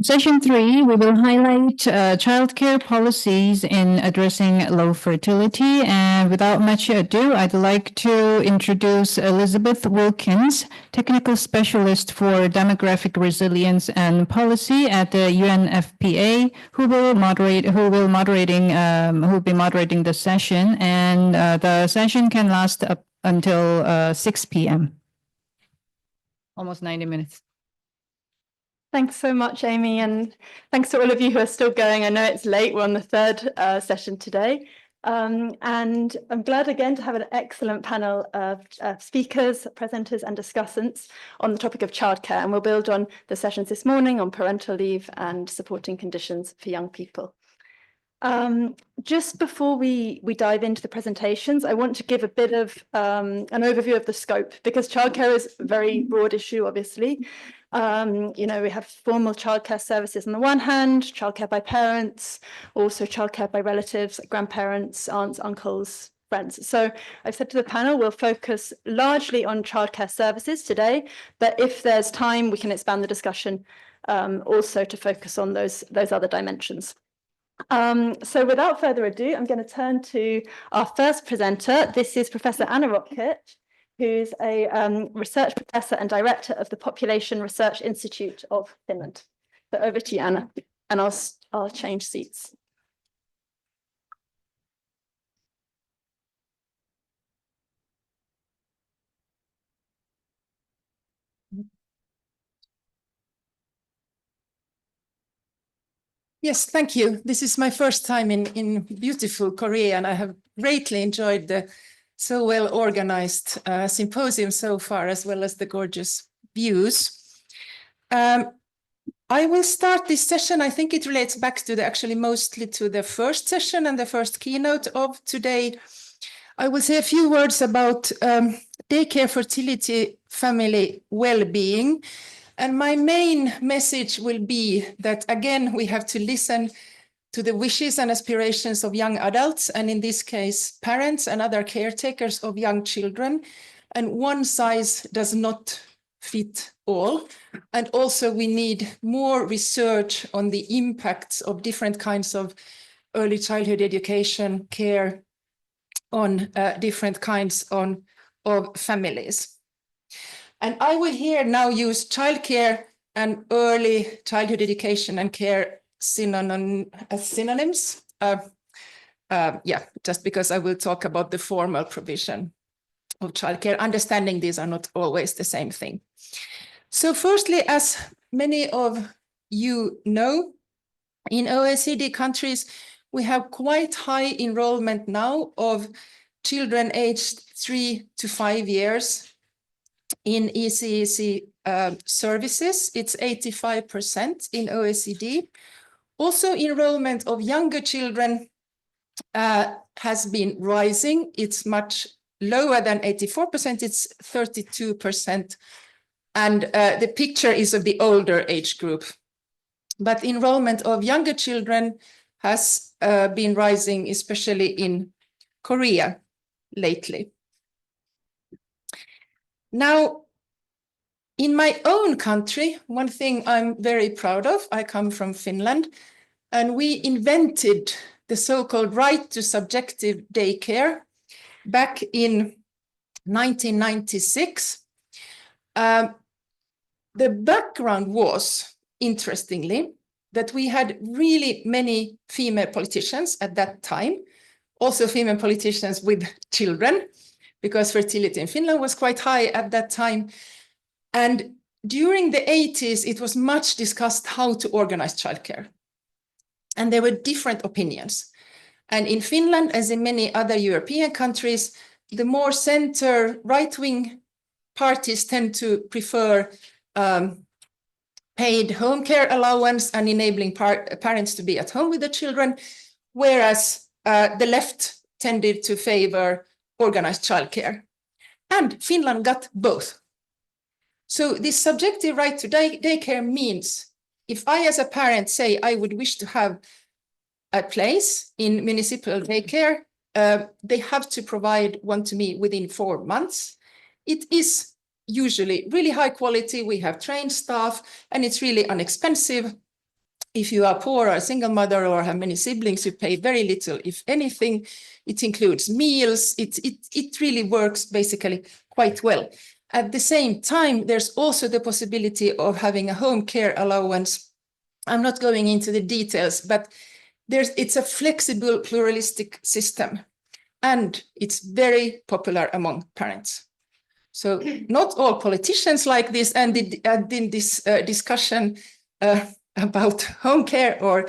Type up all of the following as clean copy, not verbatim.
Session 3, we will highlight childcare policies in addressing low fertility. And without much ado, I'd like to introduce Elizabeth Wilkins, Technical Specialist for Demographic Resilience and Policy at the UNFPA, who will be moderating the session. And the session can last up until 6 p.m. Almost 90 minutes. Thanks so much, Amy, and thanks to all of you who are still going. I know it's late, we're on the third session today. And I'm glad again to have an excellent panel of speakers, presenters and discussants on the topic of childcare. And we'll build on the sessions this morning on parental leave and supporting conditions for young people. Just before we dive into the presentations, I want to give a bit of an overview of the scope, because childcare is a very broad issue, obviously. You know, we have formal childcare services on the one hand, childcare by parents, also childcare by relatives, like grandparents, aunts, uncles, friends. So I've said to the panel, we'll focus largely on childcare services today, but if there's time, we can expand the discussion also to focus on those other dimensions. So without further ado, I'm going to turn to our first presenter. This is Professor Anna Rotkirch, who's a research professor and director of the Population Research Institute of Finland. So over to you, Anna, and I'll change seats. Yes, thank you. This is my first time in beautiful Korea, and I have greatly enjoyed the so well organized symposium so far, as well as the gorgeous views. I will start this session. I think it relates back to actually mostly to the first session and the first keynote of today. I will say a few words about daycare, fertility, family well-being. And my main message will be that, again, we have to listen to the wishes and aspirations of young adults, and in this case, parents and other caretakers of young children. And one size does not fit all. And also we need more research on the impacts of different kinds of early childhood education, care on different kinds of families. And I will here now use childcare and early childhood education and care as synonyms. Just because I will talk about the formal provision of childcare, understanding these are not always the same thing. So firstly, as many of you know, in OECD countries, we have quite high enrollment now of children aged 3 to 5 years in ECEC services. It's 85% in OECD. Also, enrollment of younger children has been rising. It's much lower than 84%, it's 32%. And the picture is of the older age group. But enrollment of younger children has been rising, especially in Korea lately. Now, in my own country, one thing I'm very proud of, I come from Finland, and we invented the so-called right to subjective daycare back in 1996. The background was, interestingly, that we had really many female politicians at that time, also female politicians with children, because fertility in Finland was quite high at that time. And during the 80s, it was much discussed how to organize childcare. And there were different opinions. And in Finland, as in many other European countries, the more center right-wing parties tend to prefer paid home care allowance and enabling parents to be at home with the children, whereas the left tended to favor organized childcare. And Finland got both. So this subjective right to daycare means if I as a parent say I would wish to have a place in municipal daycare, they have to provide one to me within 4 months. It is usually really high quality. We have trained staff and it's really inexpensive. If you are poor or a single mother or have many siblings, you pay very little, if anything. It includes meals. It really works basically quite well. At the same time, there's also the possibility of having a home care allowance. I'm not going into the details, but it's a flexible, pluralistic system, and it's very popular among parents. So not all politicians like this, and in this discussion about home care or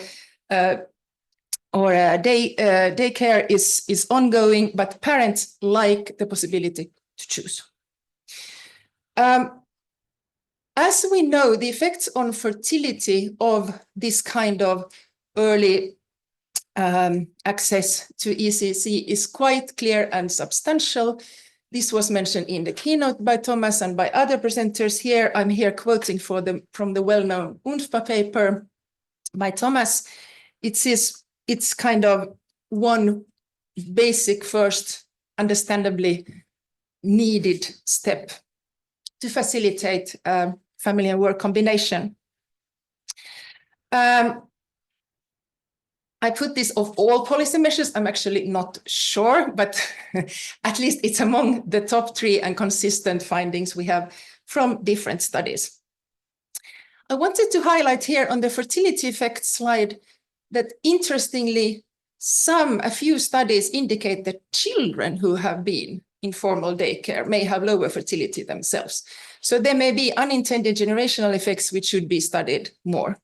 daycare is ongoing, but parents like the possibility to choose. As we know, the effects on fertility of this kind of early access to ECC is quite clear and substantial. This was mentioned in the keynote by Thomas and by other presenters here. I'm here quoting from the well-known UNFPA paper by Thomas. It's kind of one basic first, understandably needed step to facilitate family and work combination. I put this of all policy measures. I'm actually not sure, but at least it's among the top 3 and consistent findings we have from different studies. I wanted to highlight here on the fertility effect slide that interestingly, a few studies indicate that children who have been in formal daycare may have lower fertility themselves. So there may be unintended generational effects which should be studied more.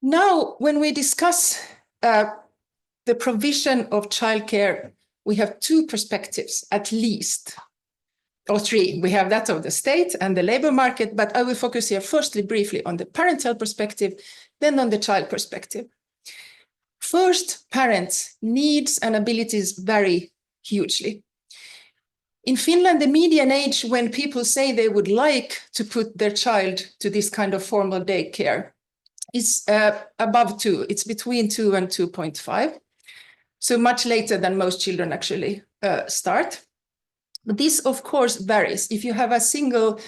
Now, when we discuss the provision of childcare, we have 2 perspectives at least, or 3. We have that of the state and the labor market, but I will focus here firstly briefly on the parental perspective, then on the child perspective. First, parents' needs and abilities vary hugely. In Finland, the median age when people say they would like to put their child to this kind of formal daycare is above 2. It's between 2 and 2.5. So much later than most children actually start. But this, of course, varies. If you have a single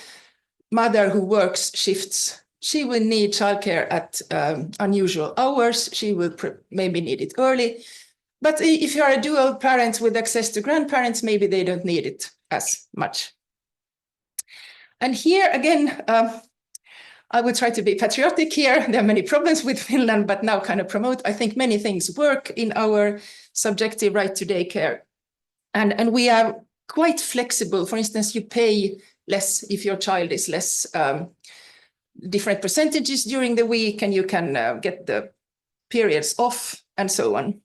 mother who works shifts, she will need childcare at unusual hours. She will maybe need it early. But if you are a dual parent with access to grandparents, maybe they don't need it as much. And here again, I would try to be patriotic here. There are many problems with Finland, but now kind of promote, I think many things work in our subjective right to daycare. And we are quite flexible. For instance, you pay less if your child is less, different percentages during the week, and you can get the periods off and so on.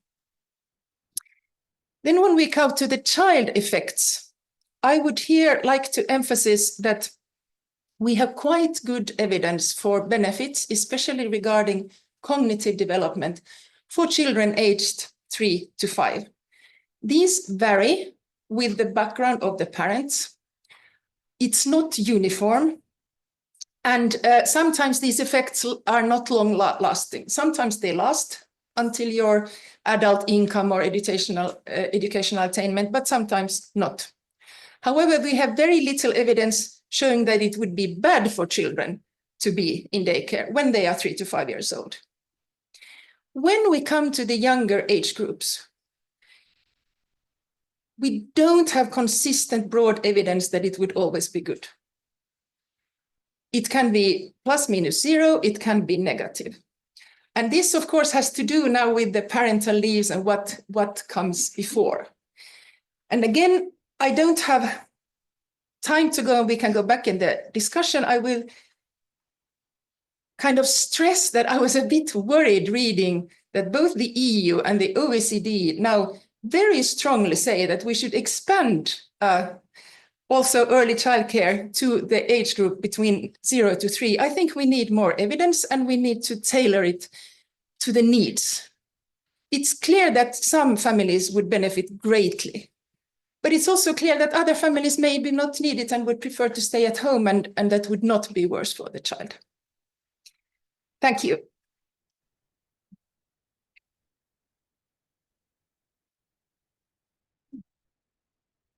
Then when we come to the child effects, I would here like to emphasize that we have quite good evidence for benefits, especially regarding cognitive development for children aged 3 to 5. These vary with the background of the parents. It's not uniform. And sometimes these effects are not long lasting. Sometimes they last until your adult income or educational attainment, but sometimes not. However, we have very little evidence showing that it would be bad for children to be in daycare when they are 3 to 5 years old. When we come to the younger age groups, we don't have consistent broad evidence that it would always be good. It can be plus minus 0, it can be negative. And this, of course, has to do now with the parental leaves and what comes before. And again, I don't have time to go, we can go back in the discussion. I will kind of stress that I was a bit worried reading that both the EU and the OECD now very strongly say that we should expand also early childcare to the age group between 0 to 3. I think we need more evidence and we need to tailor it to the needs. It's clear that some families would benefit greatly, but it's also clear that other families maybe not need it and would prefer to stay at home, and that would not be worse for the child. Thank you.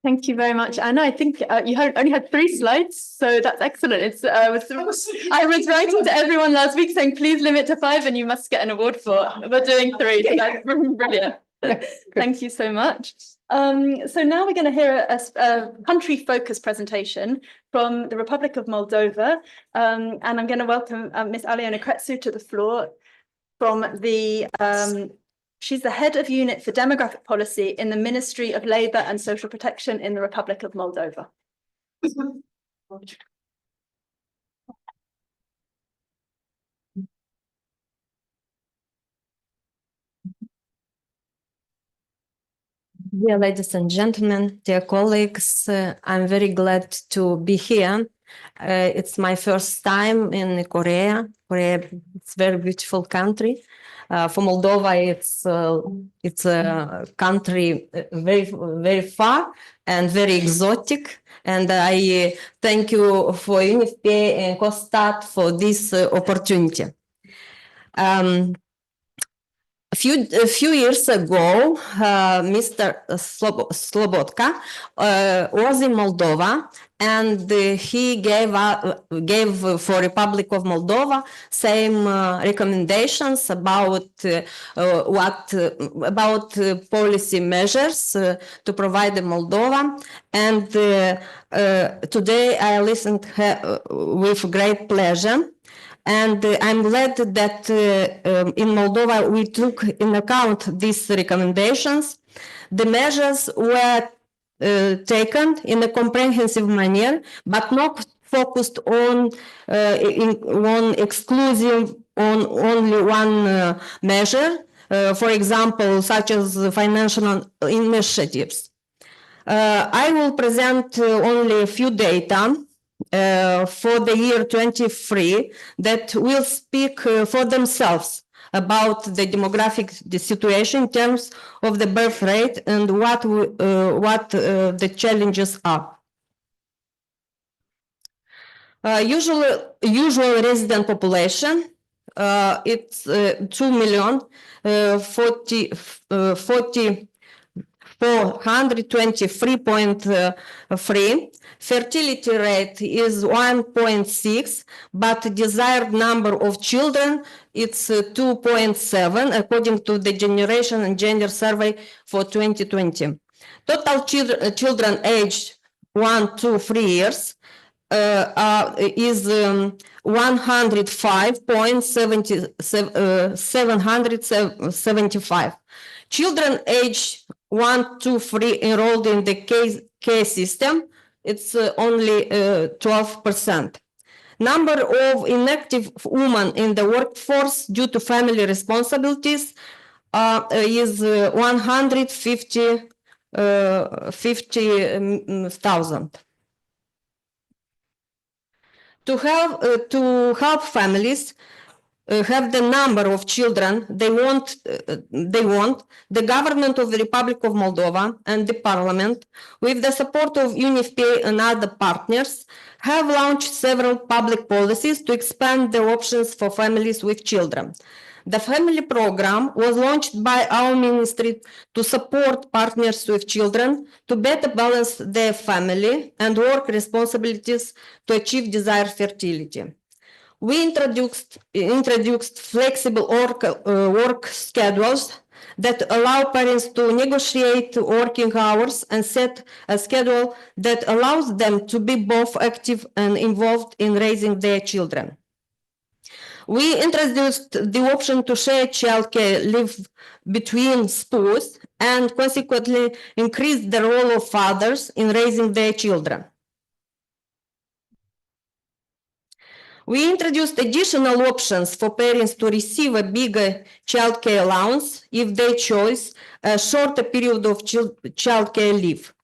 Thank you very much, Anna. I think you only had 3 slides, so that's excellent. I was writing to everyone last week saying, please limit to 5, and you must get an award for doing 3. So that's brilliant. Thank you so much. So now we're going to hear a country-focused presentation from the Republic of Moldova, and I'm going to welcome Miss Aliona Cretu to the floor from the she's the head of unit for demographic policy in the Ministry of Labour and Social Protection in the Republic of Moldova. Dear ladies and gentlemen, dear colleagues, I'm very glad to be here. It's my first time in Korea. It's a very beautiful country. For Moldova, it's a country very far and very exotic. And I thank you for UNFPA and KOSTAT for this opportunity. A few years ago, Mr. Slobotka was in Moldova, and he gave for Republic of Moldova same recommendations about policy measures to provide the Moldova. And today I listened with great pleasure. And I'm glad that in Moldova we took in account these recommendations. The measures were taken in a comprehensive manner, but not focused on exclusive on only one measure, for example, such as financial initiatives. I will present only a few data for the year 23 that will speak for themselves about the demographic situation in terms of the birth rate and what the challenges are. Usual resident population, it's 2,423.3. Fertility rate is 1.6, but desired number of children, it's 2.7, according to the Generation and Gender Survey for 2020. Total children aged 1 to 3 years is 105.775. Children aged 1 to 3 enrolled in the K system, it's only 12%. Number of inactive women in the workforce due to family responsibilities is 150,000. To help families have the number of children they want, the government of the Republic of Moldova and the parliament, with the support of UNFPA and other partners, have launched several public policies to expand the options for families with children. The family program was launched by our ministry to support partners with children to better balance their family and work responsibilities to achieve desired fertility. We introduced flexible work schedules that allow parents to negotiate working hours and set a schedule that allows them to be both active and involved in raising their children. We introduced the option to share childcare leave between spouses and consequently increased the role of fathers in raising their children. We introduced additional options for parents to receive a bigger childcare allowance if they choose a shorter period of childcare leave.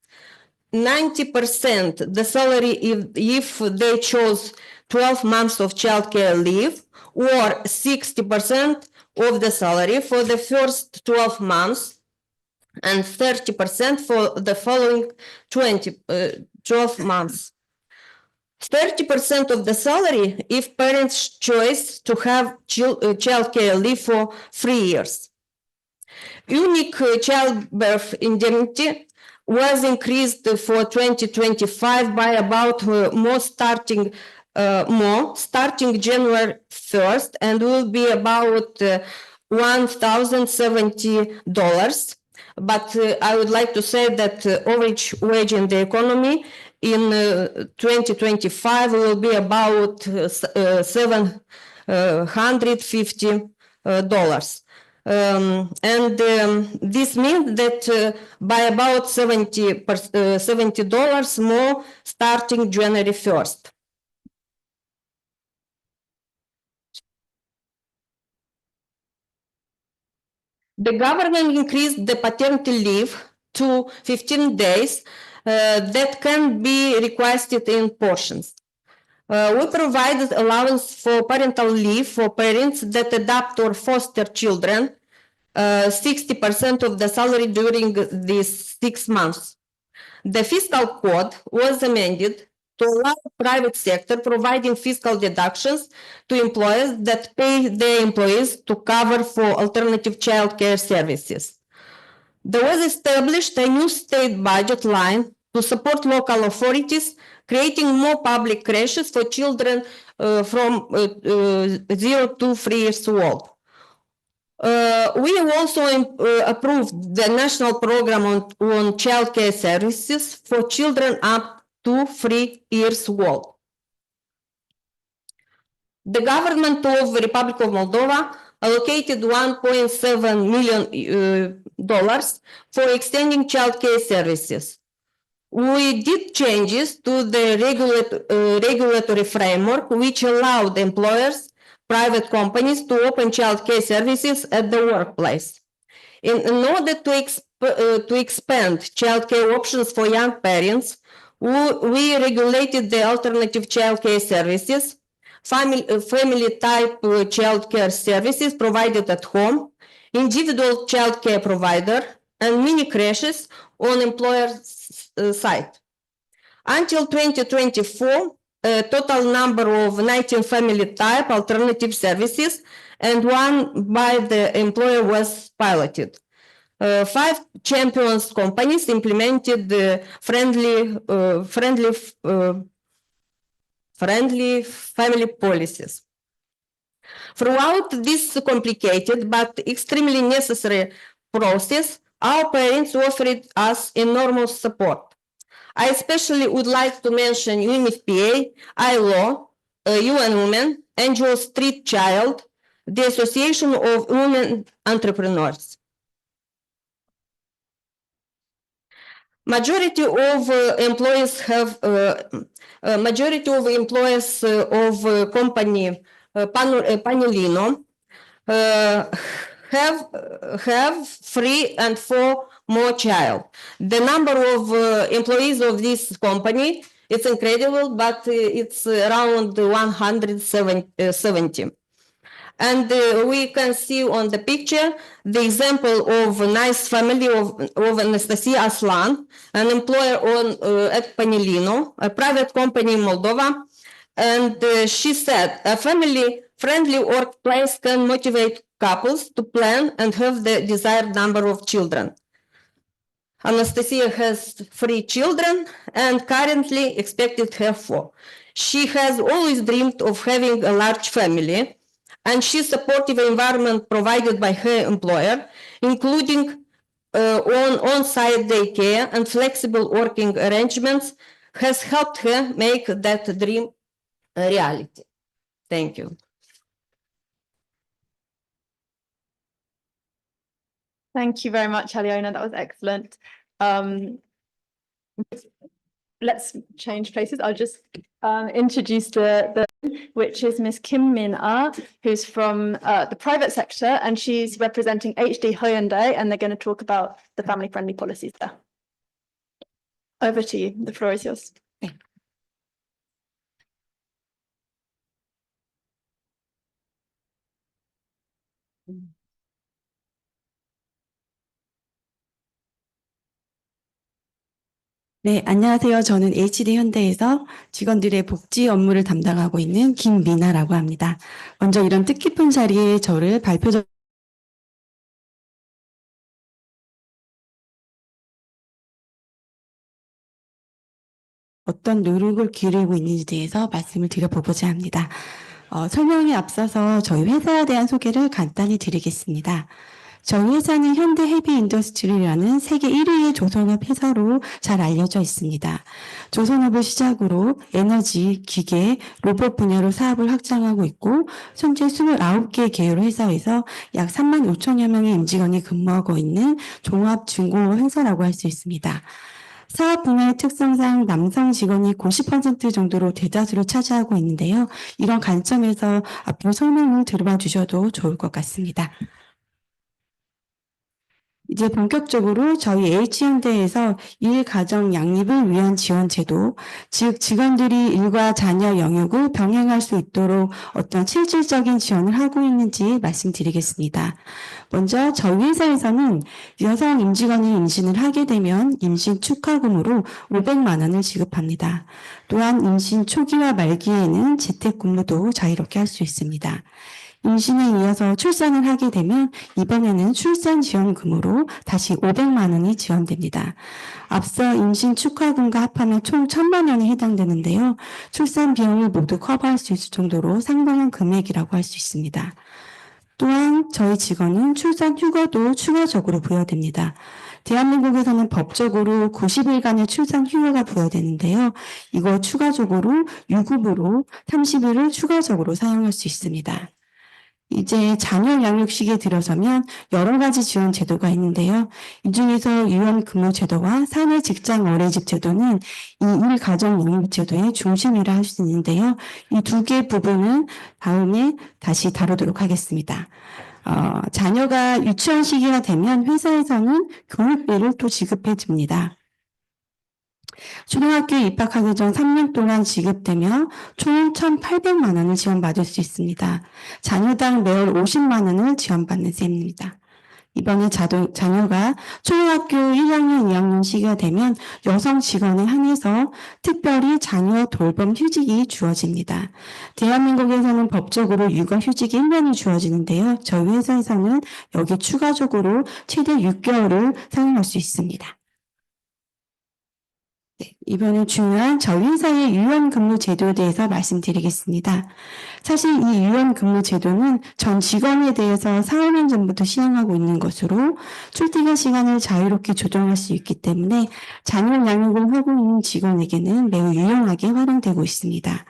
90% the salary if they chose 12 months of childcare leave, or 60% of the salary for the first 12 months and 30% for the following 12 months. 30% of the salary if parents choose to have childcare leave for 3 years. Unique childbirth indemnity was increased for 2025 by about more starting January 1st and will be about $1,070. But I would like to say that average wage in the economy in 2025 will be about $750. This means that by about $70 more starting January 1st. The government increased the paternity leave to 15 days that can be requested in portions. We provided allowance for parental leave for parents that adopt or foster children, 60% of the salary during these 6 months. The fiscal code was amended to allow private sector providing fiscal deductions to employers that pay their employees to cover for alternative childcare services. There was established a new state budget line to support local authorities, creating more public creches for children from 0 to 3 years old. We also approved the national program on childcare services for children up to 3 years old. The government of the Republic of Moldova allocated $1.7 million for extending childcare services. We did changes to the regulatory framework, which allowed employers, private companies to open childcare services at the workplace. In order to expand childcare options for young parents, we regulated the alternative childcare services, family type childcare services provided at home, individual childcare provider, and mini creches on employer's side. Until 2024, a total number of 19 family type alternative services and 1 by the employer was piloted. 5 champions companies implemented the friendly family policies. Throughout this complicated but extremely necessary process, our parents offered us enormous support. I especially would like to mention UNFPA, ILO, UN Women, NGO Street Child, the Association of Women Entrepreneurs. Majority of employees of company Panulino have 3 and 4 more child. The number of employees of this company, it's incredible, but it's around 170. And we can see on the picture the example of a nice family of Anastasia Aslan, an employer at Panilino, a private company in Moldova. And she said, a family-friendly workplace can motivate couples to plan and have the desired number of children. Anastasia has 3 children and currently expected to have 4. She has always dreamed of having a large family, and she's supportive environment provided by her employer, including on-site daycare and flexible working arrangements, has helped her make that dream a reality. Thank you. Thank you very much, Aliona. That was excellent. Let's change places. I'll just introduce the which is Ms. Kim Minah, who's from the private sector, and she's representing HD Hyundai, and they're going to talk about the family-friendly policies there. Over to you. The floor is yours. 네, 안녕하세요. 저는 HD 현대에서 직원들의 복지 업무를 담당하고 있는 김미나라고 합니다. 먼저 이런 뜻깊은 자리에 저를 발표적 어떤 노력을 기울이고 있는지에 대해서 말씀을 드려보고자 합니다. 설명에 앞서서 저희 회사에 대한 소개를 간단히 드리겠습니다. 저희 회사는 현대 헤비 인더스트리라는 세계 1위의 조선업 회사로 잘 알려져 있습니다. 조선업을 시작으로 에너지, 기계, 로봇 분야로 사업을 확장하고 있고 현재 29개 계열 회사에서 약 3만 5천여 명의 임직원이 근무하고 있는 종합 중공업 회사라고 할 수 있습니다. 사업 분야의 특성상 남성 직원이 90% 정도로 대다수를 차지하고 있는데요. 이런 관점에서 앞으로 설명을 들어봐 주셔도 좋을 것 같습니다. 이제 본격적으로 저희 H현대에서 일가정 양립을 위한 지원 제도, 즉 직원들이 일과 자녀 영역을 병행할 수 있도록 어떤 실질적인 지원을 하고 있는지 말씀드리겠습니다. 먼저 저희 회사에서는 여성 임직원이 임신을 하게 되면 임신 축하금으로 500만 원을 지급합니다. 또한 임신 초기와 말기에는 재택근무도 자유롭게 할 수 있습니다. 임신에 이어서 출산을 하게 되면 이번에는 출산지원금으로 다시 500만 원이 지원됩니다. 앞서 임신 축하금과 합하면 총 1,000만 원에 해당되는데요. 출산 비용을 모두 커버할 수 있을 정도로 상당한 금액이라고 할 수 있습니다. 또한 저희 직원은 출산 휴가도 추가적으로 부여됩니다. 대한민국에서는 법적으로 90일간의 출산 휴가가 부여되는데요. 이거 추가적으로 유급으로 30일을 추가적으로 사용할 수 있습니다. 이제 자녀 양육 시기에 들어서면 여러 가지 지원 제도가 있는데요. 이 중에서 유연 근무 제도와 사내 직장 어린이집 제도는 이 일가정 양육 제도의 중심이라 할 수 있는데요. 이 두 개 부분은 다음에 다시 다루도록 하겠습니다. 자녀가 유치원 시기가 되면 회사에서는 교육비를 또 지급해 줍니다. 초등학교에 입학하기 전 3년 동안 지급되며 총 1,800만 원을 지원받을 수 있습니다. 자녀당 매월 50만 원을 지원받는 셈입니다. 이번에 자녀가 초등학교 1학년, 2학년 시기가 되면 여성 직원에 한해서 특별히 자녀 돌봄 휴직이 주어집니다. 대한민국에서는 법적으로 육아휴직이 1년이 주어지는데요. 저희 회사에서는 여기 추가적으로 최대 6개월을 사용할 수 있습니다. 네, 이번에 중요한 저희 회사의 유연근무 제도에 대해서 말씀드리겠습니다. 사실 이 유연근무 제도는 전 직원에 대해서 4~5년 전부터 시행하고 있는 것으로 출퇴근 시간을 자유롭게 조정할 수 있기 때문에 자녀 양육을 하고 있는 직원에게는 매우 유용하게 활용되고 있습니다.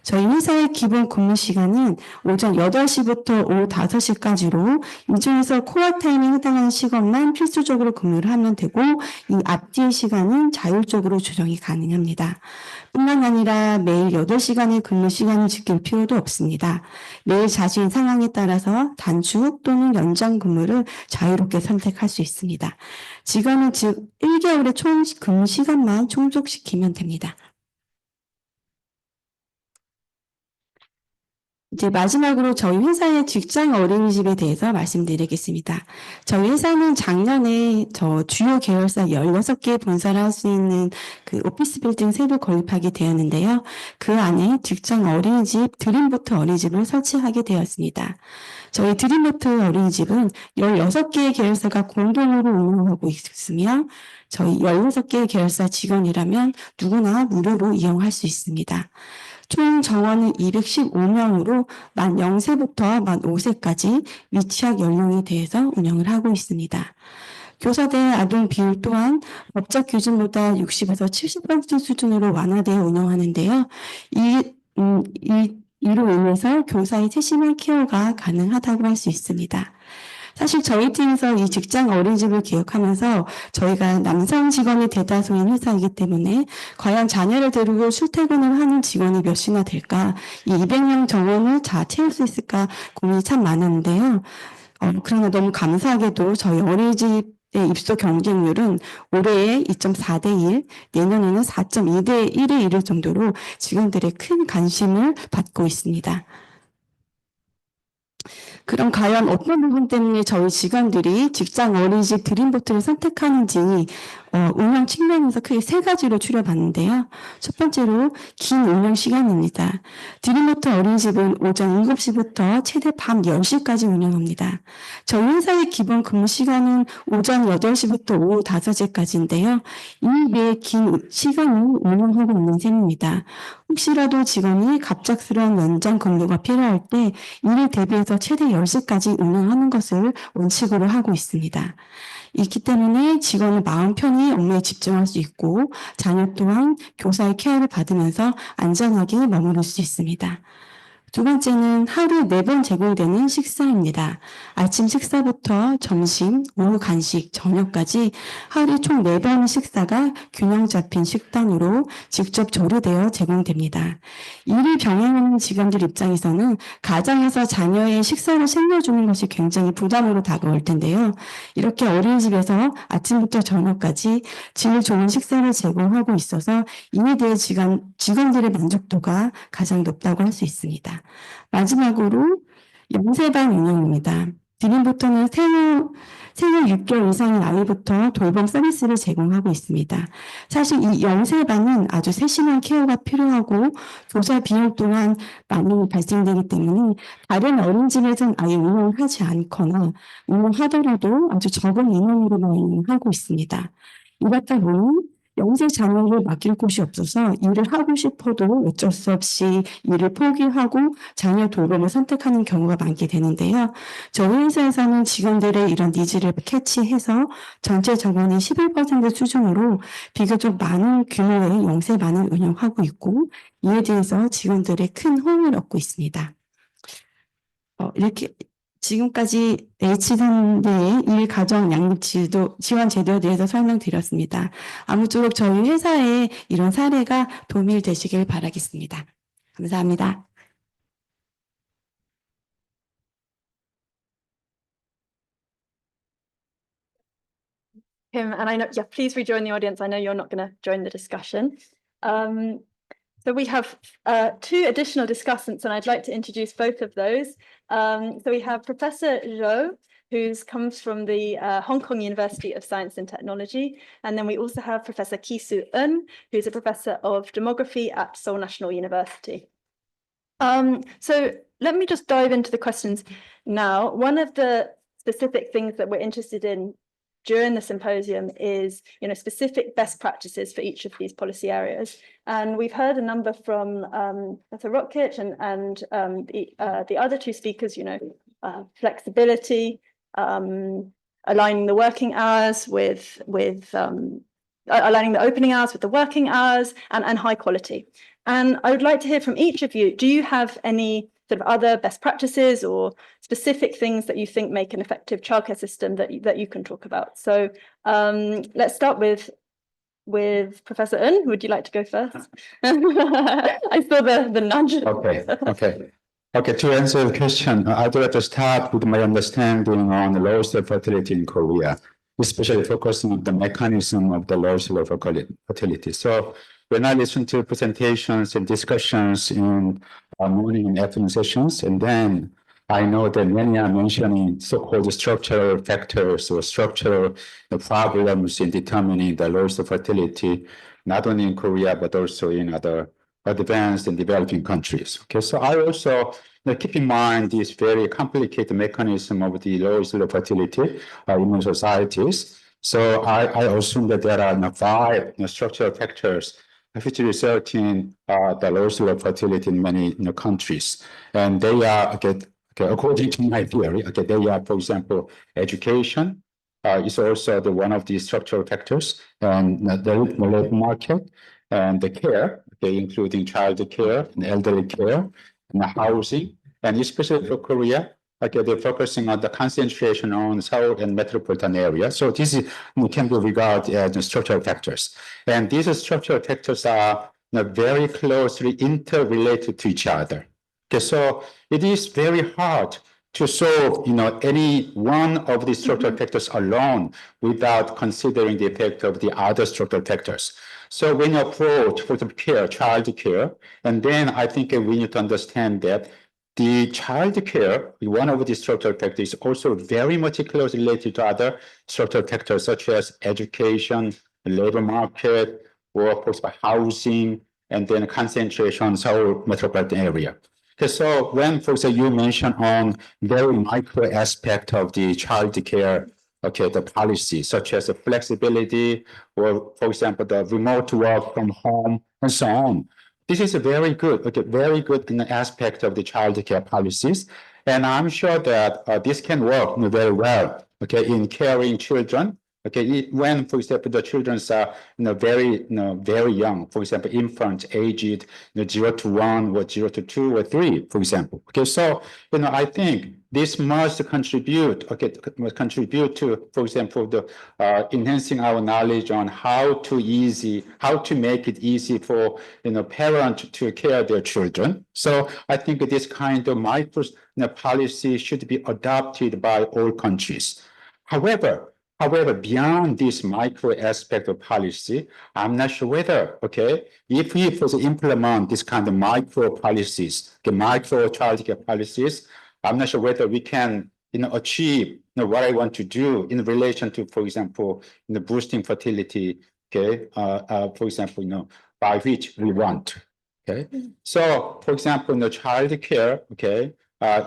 저희 회사의 기본 근무 시간은 오전 8시부터 오후 5시까지로 이 중에서 코어 타임에 해당하는 시간만 필수적으로 근무를 하면 되고 이 앞뒤의 시간은 자율적으로 조정이 가능합니다. 뿐만 아니라 매일 8시간의 근무 시간을 지킬 필요도 없습니다. 매일 자신 상황에 따라서 단축 또는 연장 근무를 자유롭게 선택할 수 있습니다. 직원은 즉 1개월의 총 근무 시간만 충족시키면 됩니다. 이제 마지막으로 저희 회사의 직장 어린이집에 대해서 말씀드리겠습니다. 저희 회사는 작년에 주요 계열사 16개 본사를 할 수 있는 그 오피스 빌딩 새로 건립하게 되었는데요. 그 안에 직장 어린이집 드림보트 어린이집을 설치하게 되었습니다. 저희 드림보트 어린이집은 16개의 계열사가 공동으로 운영하고 있으며 저희 16개의 계열사 직원이라면 누구나 무료로 이용할 수 있습니다. 총 정원은 215명으로 만 0세부터 만 5세까지 미취학 연령에 대해서 운영을 하고 있습니다. 교사대 아동 비율 또한 법적 기준보다 60에서 70% 수준으로 완화되어 운영하는데요. 이로 인해서 교사의 세심한 케어가 가능하다고 할 수 있습니다. 사실 저희 팀에서 이 직장 어린이집을 기획하면서 저희가 남성 직원이 대다수인 회사이기 때문에 과연 자녀를 데리고 출퇴근을 하는 직원이 몇이나 될까, 이 200명 정원을 다 채울 수 있을까 고민이 참 많았는데요. 그러나 너무 감사하게도 저희 어린이집의 입소 경쟁률은 올해에 2.4대 1, 내년에는 4.2대 1에 이를 정도로 직원들의 큰 관심을 받고 있습니다. 그럼 과연 어떤 부분 때문에 저희 직원들이 직장 어린이집 드림보트를 선택하는지 운영 측면에서 크게 세 가지로 추려봤는데요. 첫 번째로 긴 운영 시간입니다. 드림워터 어린이집은 오전 7시부터 최대 밤 10시까지 운영합니다. 저희 회사의 기본 근무 시간은 오전 8시부터 오후 5시까지인데요. 이에 비해 긴 시간을 운영하고 있는 셈입니다. 혹시라도 직원이 갑작스러운 연장 근무가 필요할 때 이를 대비해서 최대 10시까지 운영하는 것을 원칙으로 하고 있습니다. 있기 때문에 직원이 마음 편히 업무에 집중할 수 있고 자녀 또한 교사의 케어를 받으면서 안전하게 머무를 수 있습니다. 두 번째는 하루 4번 제공되는 식사입니다. 아침 식사부터 점심, 오후 간식, 저녁까지 하루에 총 4번 식사가 균형 잡힌 식단으로 직접 조리되어 제공됩니다. 이를 병행하는 직원들 입장에서는 가정에서 자녀의 식사를 챙겨주는 것이 굉장히 부담으로 다가올 텐데요. 이렇게 어린이집에서 아침부터 저녁까지 질 좋은 식사를 제공하고 있어서 이에 대해 직원들의 만족도가 가장 높다고 할 수 있습니다. 마지막으로 영세반 운영입니다. 드림부터는 생후 6개월 이상의 아이부터 돌봄 서비스를 제공하고 있습니다. 사실 이 영세반은 아주 세심한 케어가 필요하고 교사 비용 또한 많이 발생되기 때문에 다른 어린이집에서는 아예 운영하지 않거나 운영하더라도 아주 적은 인원으로만 운영하고 있습니다. 이렇다 보니 영세 자녀를 맡길 곳이 없어서 일을 하고 싶어도 어쩔 수 없이 일을 포기하고 자녀 돌봄을 선택하는 경우가 많게 되는데요. 저희 회사에서는 직원들의 이런 니즈를 캐치해서 전체 적원의 11% 수준으로 비교적 많은 규모의 영세반을 운영하고 있고 이에 대해서 직원들의 큰 호응을 얻고 있습니다. 이렇게 지금까지 H세대의 일가정 양육 지원 제도에 대해서 설명드렸습니다. 아무쪼록 저희 회사에 이런 사례가 도움이 되시길 바라겠습니다. 감사합니다. Kim, and I know, yeah, please rejoin the audience. I know you're not going to join the discussion. So we have 2 additional discussants, and I'd like to introduce both of those. So we have Professor Zhou, who comes from the Hong Kong University of Science and Technology. And then we also have Professor Ki-Soo Eun, who's a professor of demography at Seoul National University. So let me just dive into the questions now. One of the specific things that we're interested in during the symposium is, specific best practices for each of these policy areas. And we've heard a number from Professor Rotkirch and the other 2 speakers, flexibility, aligning the working hours with aligning the opening hours with the working hours and high quality. And I would like to hear from each of you, do you have any sort of other best practices or specific things that you think make an effective childcare system that you can talk about? So let's start with Professor Eun. Would you like to go first? I saw the nudge. Okay. To answer the question, I'd like to start with my understanding on the loss of fertility in Korea, especially focusing on the mechanism of the loss of fertility. So when I listen to presentations and discussions in morning and afternoon sessions, and then I know that many are mentioning so-called structural factors or structural problems in determining the loss of fertility, not only in Korea, but also in other advanced and developing countries. Okay, so I also keep in mind this very complicated mechanism of the loss of fertility in most societies. So I assume that there are 5 structural factors which result in the loss of fertility in many countries. And they are, according to my theory, they are, for example, education is also one of the structural factors, and the labor market, and the care, including child care and elderly care, and the housing, and especially for Korea, they're focusing on the concentration on Seoul and metropolitan area. So this can be regarded as structural factors. And these structural factors are very closely interrelated to each other. Okay, so it is very hard to solve any one of these structural factors alone without considering the effect of the other structural factors. So when you approach, for example, care, child care, and then I think we need to understand that the child care, one of the structural factors, is also very much closely related to other structural factors such as education, labor market, or for example, housing, and then concentration, Seoul metropolitan area. Okay, so when, for example, you mention on very micro aspect of the child care, okay, the policy, such as the flexibility, or for example, the remote work from home, and so on. This is a very good, okay, very good in the aspect of the child care policies. And I'm sure that this can work very well, okay, in caring children. Okay, when, for example, the children are very young, for example, infant aged 0 to 1 or 0 to 2 or 3, for example. Okay, so I think this must contribute, okay, contribute to, for example, the enhancing our knowledge on how to make it easy for parents to care their children. So I think this kind of micro policy should be adopted by all countries. However, beyond this micro aspect of policy, I'm not sure whether, okay, if we implement this kind of micro policies, the micro childcare policies, I'm not sure whether we can, achieve what I want to do in relation to, for example, boosting fertility, okay, for example, by which we want, okay. So, for example, childcare, okay,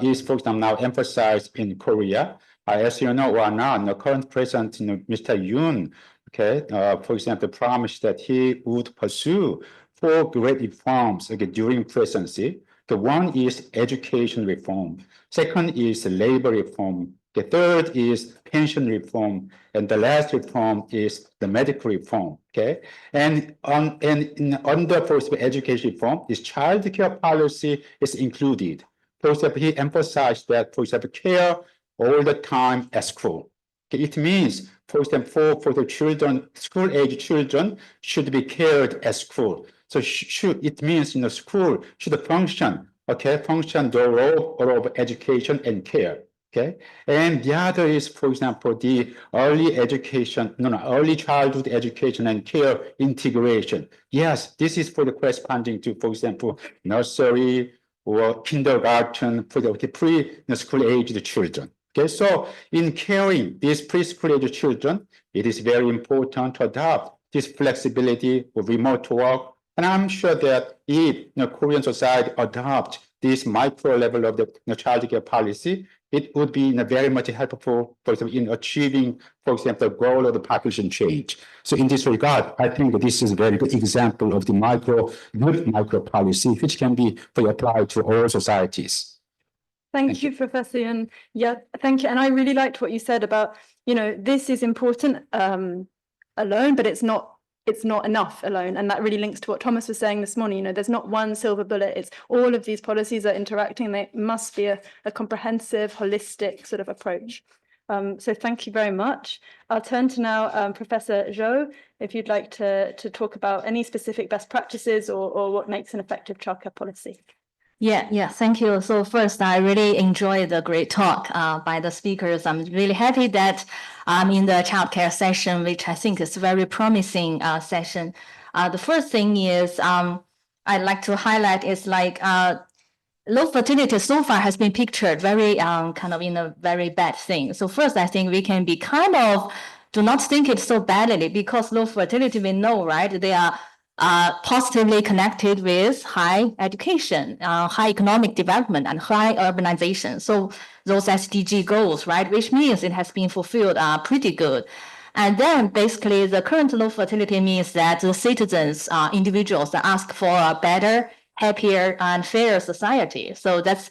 is, for example, now emphasized in Korea. As you know, or now, the current president, Mr. Yoon, okay, for example, promised that he would pursue 4 great reforms, okay, during presidency. The one is education reform. Second is labor reform. The third is pension reform, and the last reform is the medical reform. Okay, and under, for example, education reform, this child care policy is included. For example, he emphasized that, for example, care all the time at school. Okay, it means, for example, for the children, school-age children should be cared at school. So it means school should function, okay, function the role of education and care. Okay, and the other is, for example, the early childhood education and care integration. Yes, this is for the corresponding to, for example, nursery or kindergarten for the pre-school aged children. Okay, so in caring these preschool age children, it is very important to adopt this flexibility of remote work. And I'm sure that if Korean society adopt this micro level of the child care policy, it would be very much helpful, for example, in achieving, for example, the goal of the population change. So in this regard, I think this is a very good example of the good micro policy, which can be applied to all societies. Thank you, Professor Eun. Yeah, thank you. And I really liked what you said about, this is important alone, but it's not enough alone. And that really links to what Thomas was saying this morning. There's not one silver bullet. It's all of these policies are interacting. They must be a comprehensive, holistic sort of approach. So thank you very much. I'll turn to now Professor Zhou, if you'd like to talk about any specific best practices or what makes an effective childcare policy. Yeah, thank you. So first, I really enjoyed the great talk by the speakers. I'm really happy that I'm in the childcare session, which I think is a very promising session. The first thing is I'd like to highlight is low fertility so far has been pictured very kind of in a very bad thing. So first, I think we can be do not think it so badly, because low fertility, we know, right? They are positively connected with high education, high economic development, and high urbanization. So those SDG goals, right, which means it has been fulfilled pretty good. And then basically the current low fertility means that the citizens, individuals ask for a better, happier, and fairer society. So that's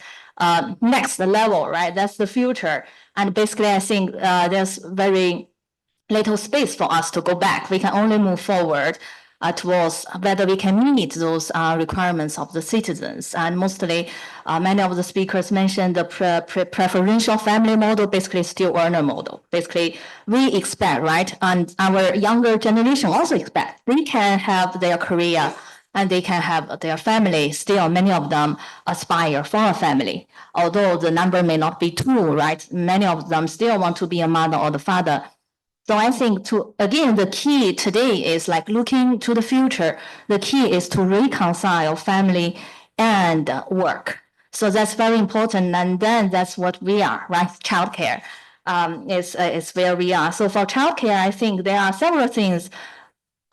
next level, right? That's the future. And basically I think there's very little space for us to go back. We can only move forward towards whether we can meet those requirements of the citizens. And mostly, many of the speakers mentioned the preferential family model, basically still earner model. Basically, we expect, right, and our younger generation also expect they can have their career and they can have their family. Still, many of them aspire for a family. Although the number may not be 2, right? Many of them still want to be a mother or the father. So I think again, the key today is looking to the future. The key is to reconcile family and work. So that's very important. And then that's what we are, right? Childcare is where we are. So for childcare, I think there are several things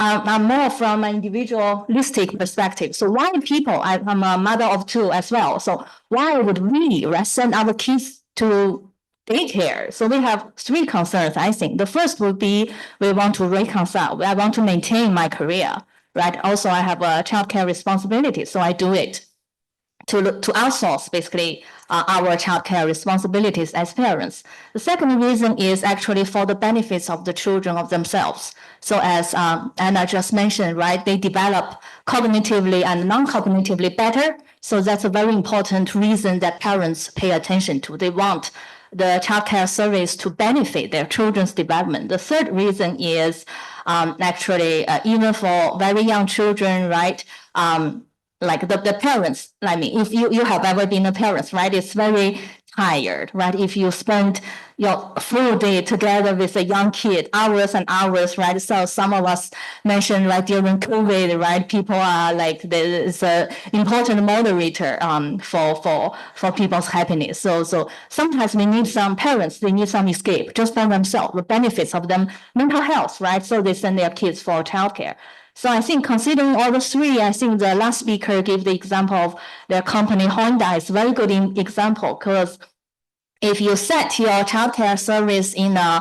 I'm more from an individualistic perspective. So why people, I'm a mother of two as well. So why would we send our kids to daycare? So we have three concerns, I think. The first would be we want to reconcile. I want to maintain my career, right? Also, I have a childcare responsibility, so I do it to outsource basically our childcare responsibilities as parents. The second reason is actually for the benefits of the children of themselves. So as Anna just mentioned, right, they develop cognitively and non-cognitively better. So that's a very important reason that parents pay attention to. They want the childcare service to benefit their children's development. The third reason is actually even for very young children, right? Like the parents, I mean, if you have ever been a parent, right, it's very tired, right? If you spend your full day together with a young kid, hours and hours, right? So some of us mentioned, like during COVID, right? People are like, there's an important moderator for people's happiness. So sometimes we need some parents, they need some escape just for themselves, the benefits of them mental health, right? So they send their kids for childcare. So I think considering all the three, I think the last speaker gave the example of their company Hyundai is a very good example, because if you set your childcare service in a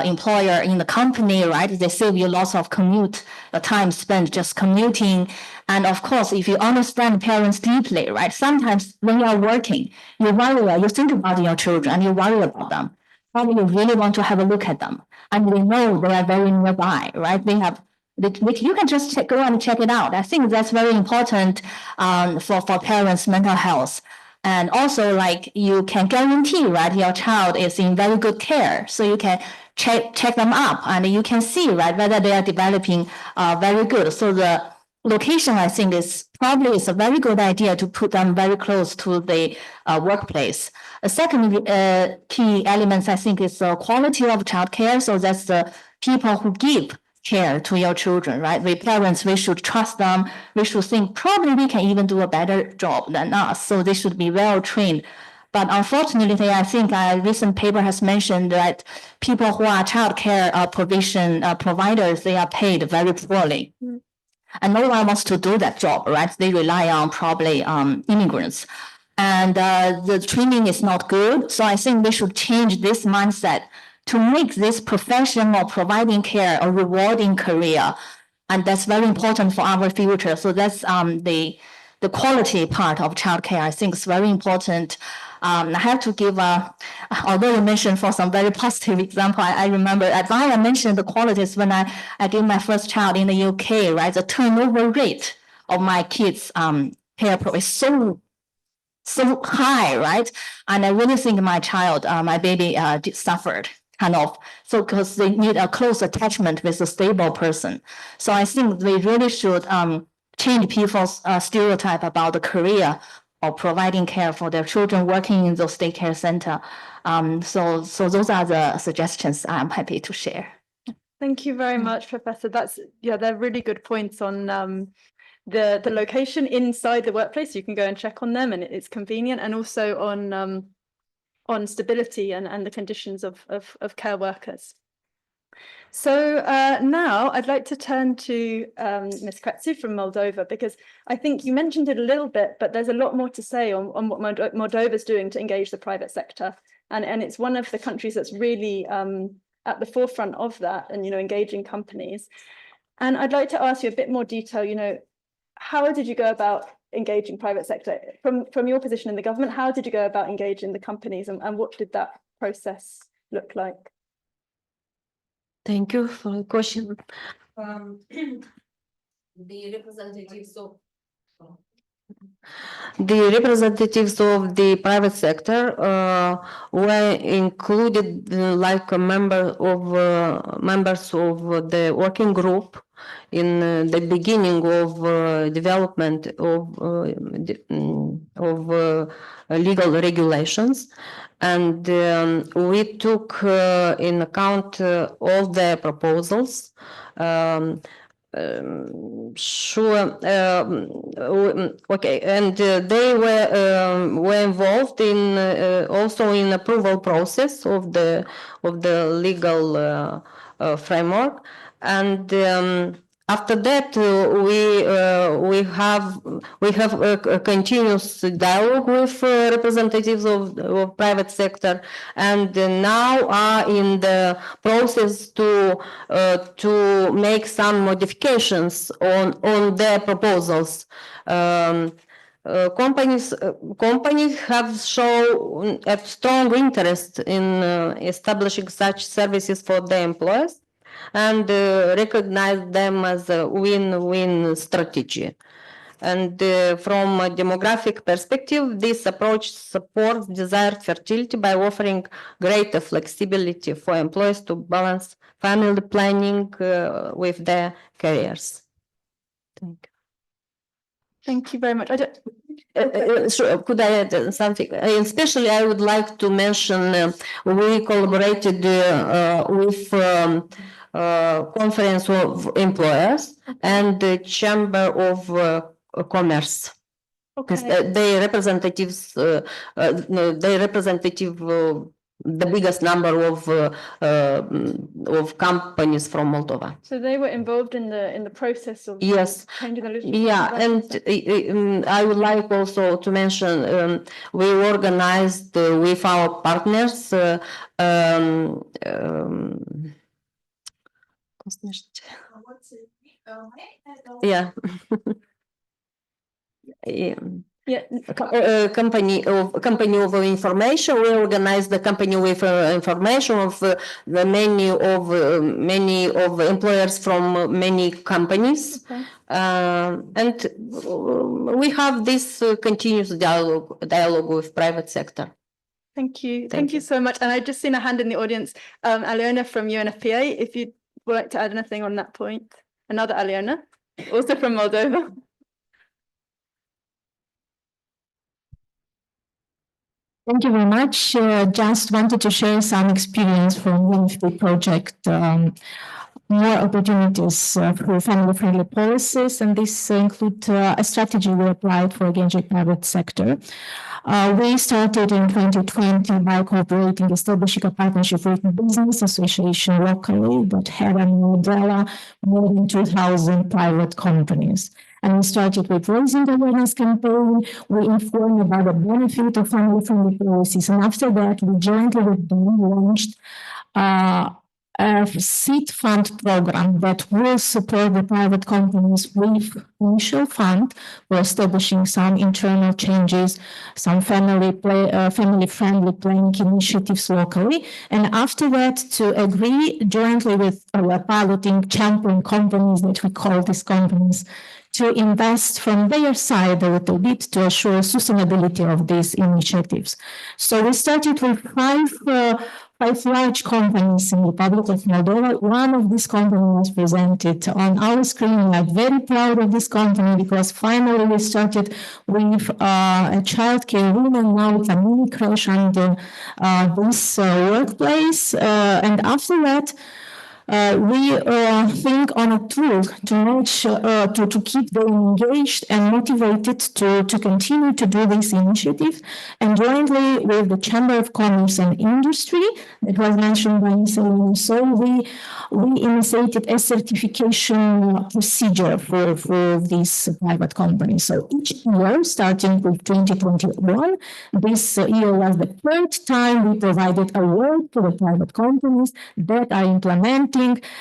employer in the company, right, they save you lots of commute time spent just commuting. And of course, if you understand parents deeply, right, sometimes when you are working, you worry, you think about your children and you worry about them. Probably you really want to have a look at them, and they know they are very nearby, right? They have. You can just go and check it out. I think that's very important for parents' mental health. And also, like, you can guarantee, right, your child is in very good care. So you can check them up and you can see, right, whether they are developing very good. So the location, I think, is a very good idea to put them very close to the workplace. A second key element, I think, is the quality of childcare. So that's the people who give care to your children, right? We parents, we should trust them. We should think probably we can even do a better job than us. So they should be well trained. But unfortunately, I think a recent paper has mentioned that people who are childcare providers, they are paid very poorly. And no one wants to do that job, right? They rely on probably immigrants. And the training is not good. So I think we should change this mindset to make this profession of providing care a rewarding career. And that's very important for our future. So that's the quality part of childcare, I think, is very important. I have to give, although you mentioned for some very positive example, I remember why I mentioned the qualities when I gave my first child in the UK, right? The turnover rate of my kids' care is so high, right? And I really think my child, my baby suffered kind of, so because they need a close attachment with a stable person. So I think we really should change people's stereotype about the career of providing care for their children working in those daycare center. So those are the suggestions I'm happy to share. Thank you very much, Professor. They're really good points on the location inside the workplace. You can go and check on them, and it's convenient, and also on stability and the conditions of care workers. So now I'd like to turn to Ms. Cretu from Moldova, because I think you mentioned it a little bit, but there's a lot more to say on what Moldova is doing to engage the private sector. And it's one of the countries that's really at the forefront of that and, engaging companies. And I'd like to ask you a bit more detail, how did you go about engaging private sector from your position in the government? How did you go about engaging the companies, and what did that process look like? Thank you for the question. The representatives of the private sector were included like a members of the working group in the beginning of development of legal regulations, and we took in account all the proposals. Okay, and they were involved in also in approval process of the legal framework, and After that, we have a continuous dialogue with representatives of private sector, and now are in the process to make some modifications on their proposals. Companies have shown a strong interest in establishing such services for their employees, and recognize them as a win-win strategy. And from a demographic perspective, this approach supports desired fertility by offering greater flexibility for employees to balance family planning with their careers. Thank you. Thank you very much. Sure, could I add something? Especially, I would like to mention we collaborated with Conference of Employers and the Chamber of Commerce. Okay. They representative the biggest number of companies from Moldova. So they were involved in the process of Yes. changing the legislation. Yeah, and I would like also to mention we organized with our partners yeah. Company of information. We organized the company with information of the many of employers from many companies. Okay. And we have this continuous dialogue with private sector. Thank you. Thank you so much. And I just seen a hand in the audience, Aliona from UNFPA, if you'd like to add anything on that point. Another Aliona, also from Moldova. Thank you very much. Just wanted to share some experience from UNFPA project. More opportunities for family-friendly policies, and this include a strategy we applied for engaging private sector. We started in 2020 by cooperating, establishing a partnership with business association locally that had an umbrella more than 2,000 private companies. And we started with raising awareness campaign. We informed about the benefit of family-friendly policies, and after that, we jointly with them launched a seed fund program that will support the private companies with initial fund for establishing some internal changes, some family-friendly planning initiatives locally, and after that to agree jointly with our piloting champion companies that we call these companies to invest from their side a little bit to assure sustainability of these initiatives. So we started with five large companies in the Republic of Moldova. One of these companies was presented on our screen. We are very proud of this company because finally we started with a childcare room, and now it's a mini creche under this workplace. And after that, we think on a tool to keep them engaged and motivated to continue to do this initiative. And jointly with the Chamber of Commerce and Industry that was mentioned by Ms. Aliona, so we initiated a certification procedure for these private companies. So each year, starting with 2021, this year was the third time we provided award to the private companies that are implementing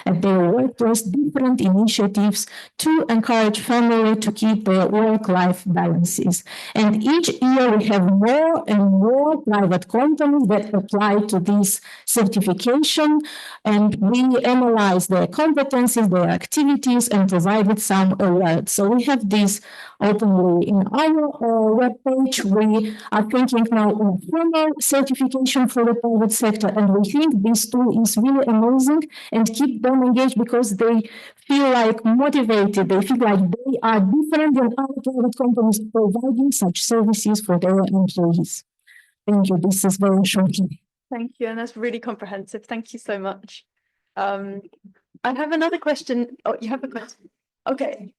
at their workplace different initiatives to encourage family to keep their work-life balances. And each year we have more and more private companies that apply to this certification, and we analyze their competencies, their activities, and provided some awards. So we have this openly in our webpage. We are thinking now of formal certification for the private sector, and we think this tool is really amazing and keep them engaged because they feel like motivated. They feel like they are different than other private companies providing such services for their employees. Thank you. This is very short. Thank you, and that's really comprehensive. Thank you so much. I have another question. Oh, you have a question? Okay.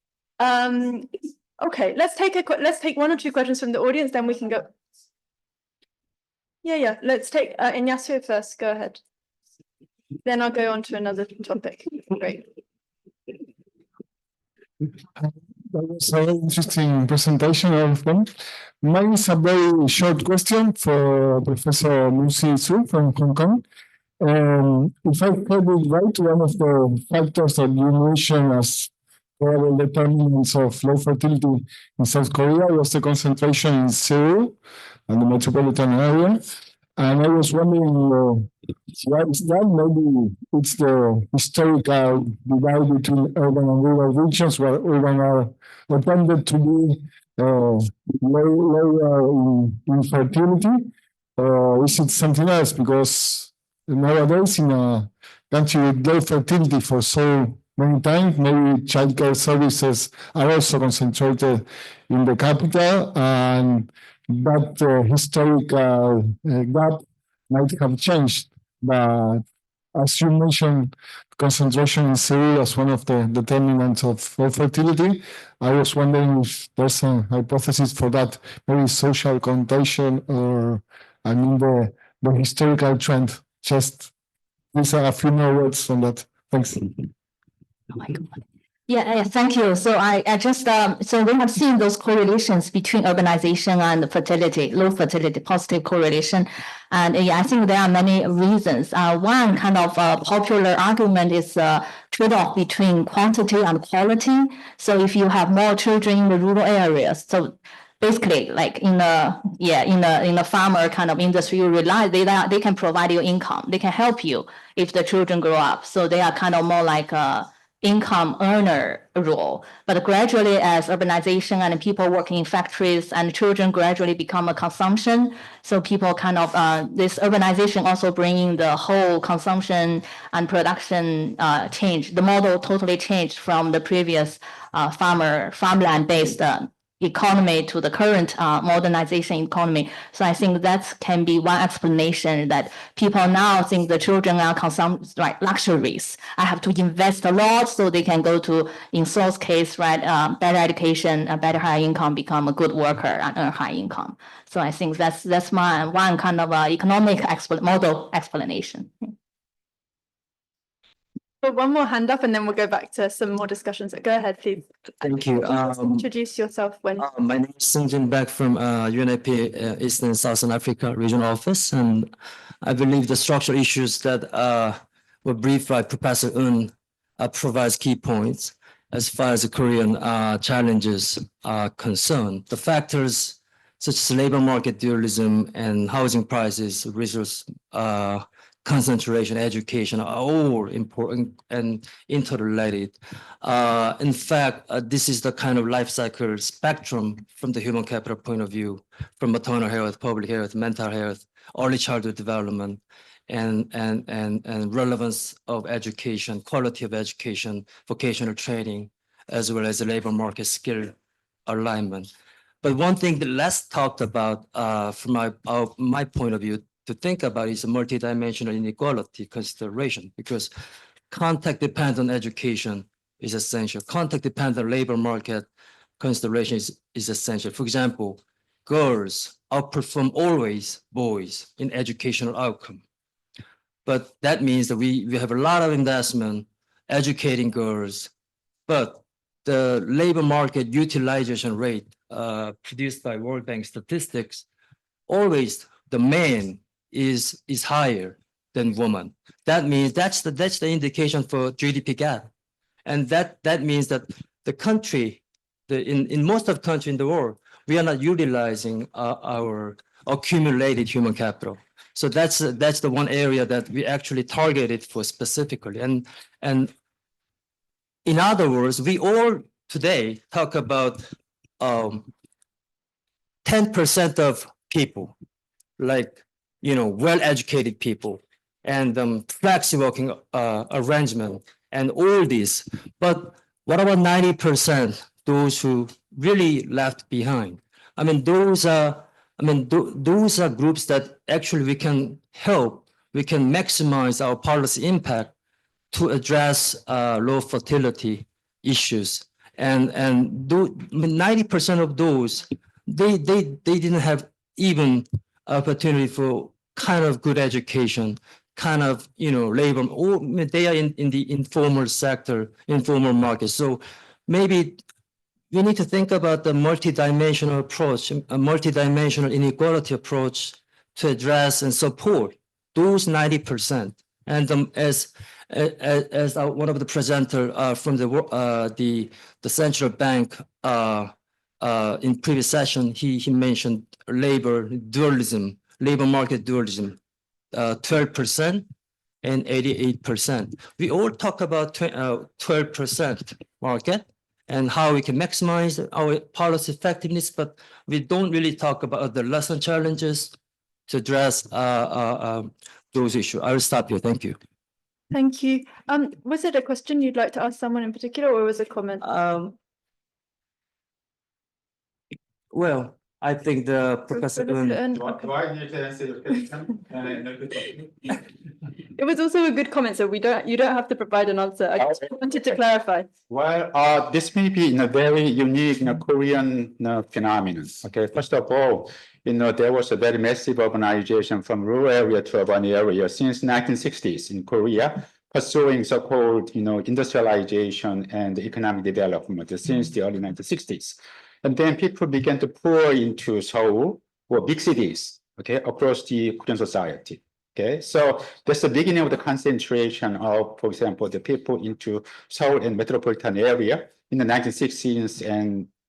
Okay, let's take one or two questions from the audience, then we can go. Yeah. Let's take Ignacio first. Go ahead. Then I'll go on to another topic. Great. That was a very interesting presentation of them. Mine is a very short question for Professor Ki-Soo from Hong Kong. If I heard it right, one of the factors that you mentioned as probable determinants of low fertility in South Korea was the concentration in Seoul and the metropolitan area. And I was wondering, why is that? Maybe it's the historical divide between urban and rural regions, where urban are tended to be lower in fertility. Or is it something else? Because nowadays, in a country with low fertility for so many times, maybe childcare services are also concentrated in the capital, and that historical gap might have changed. But as you mentioned, concentration in Seoul as one of the determinants of fertility, I was wondering if there's a hypothesis for that, maybe social connotation or, I mean, the historical trend. Just these are a few more words on that. Thanks. Oh my God. Yeah, thank you. So I just so we have seen those correlations between urbanization and fertility, low fertility, positive correlation, and yeah, I think there are many reasons. One kind of popular argument is trade-off between quantity and quality. So if you have more children in the rural areas, so basically, like in the farmer kind of industry, you rely they can provide you income, they can help you if the children grow up. So they are kind of more like a income earner role. But gradually, as urbanization and people working in factories and children gradually become a consumption, so people kind of this urbanization also bringing the whole consumption and production change. The model totally changed from the previous farmland based economy to the current modernization economy. So I think that can be one explanation that people now think the children are luxuries. I have to invest a lot so they can go to, in Seoul's case, better education, a better high income, become a good worker and earn high income. So I think that's my one kind of economic model explanation. One more hand up and then we'll go back to some more discussions. Go ahead, please. Thank you. Introduce yourself when. My name is Sungjin Baek from UNFPA Eastern and Southern Africa Regional Office, and I believe the structural issues that were briefed by Professor Eun provides key points as far as the Korean challenges are concerned. The factors such as labor market dualism and housing prices, resource concentration, education are all important and interrelated. In fact, this is the kind of life cycle spectrum from the human capital point of view, from maternal health, public health, mental health, early childhood development, and relevance of education, quality of education, vocational training, as well as the labor market skill alignment. But one thing that less talked about from my point of view to think about is a multidimensional inequality consideration, because contact-dependent education is essential. Contact-dependent labor market consideration is essential. For example, girls outperform always boys in educational outcome. But that means that we have a lot of investment educating girls, but the labor market utilization rate produced by World Bank statistics, always the man is higher than woman. That means that's the indication for GDP gap, and that means that the country, in most of the country in the world, we are not utilizing our accumulated human capital. So that's the one area that we actually targeted for specifically. And in other words, we all today talk about 10% of people, like, well-educated people and flexi working arrangement and all this. But what about 90%, those who really left behind? I mean, those are groups that actually we can help, we can maximize our policy impact to address low fertility issues. And 90% of those, they didn't have even opportunity for kind of good education, kind of, labor, or they are in the informal sector, informal market. So maybe we need to think about the multidimensional approach, a multidimensional inequality approach to address and support those 90%. And as one of the presenter from the central bank in previous session, he mentioned labor market dualism, 12% and 88%. We all talk about 12% market and how we can maximize our policy effectiveness, but we don't really talk about the lesson challenges to address those issues. I will stop here. Thank you. Thank you. Was it a question you'd like to ask someone in particular, or was it a comment? Well, I think the Professor Eun. Okay. Do I need to answer your question? It was also a good comment, so you don't have to provide an answer. I just wanted to clarify. Well, this may be a very unique Korean phenomenon. Okay, first of all, there was a very massive urbanization from rural area to urban area since 1960s in Korea, pursuing so-called industrialization and economic development since the early 1960s. And then people began to pour into Seoul or big cities, okay, across the Korean society. Okay, so that's the beginning of the concentration of, for example, the people into Seoul and metropolitan area in the 1960s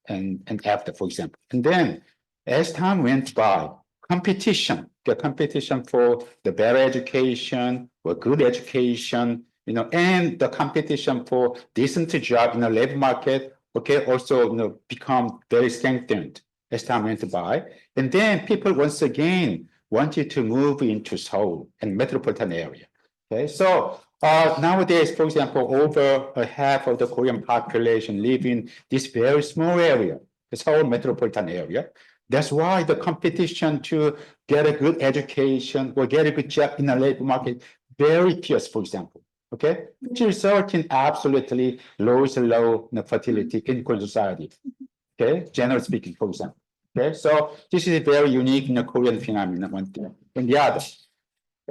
and after, for example. And then as time went by, the competition for the better education or good education, and the competition for decent job in the labor market, okay, also become very strengthened as time went by. And then people once again wanted to move into Seoul and metropolitan area. Okay, so nowadays, for example, over half of the Korean population live in this very small area, the Seoul metropolitan area. That's why the competition to get a good education or get a good job in the labor market very fierce, for example. Okay, which results in absolutely low fertility in Korean society. Okay, generally speaking, for example. Okay, so this is a very unique Korean phenomenon, one thing. And the other.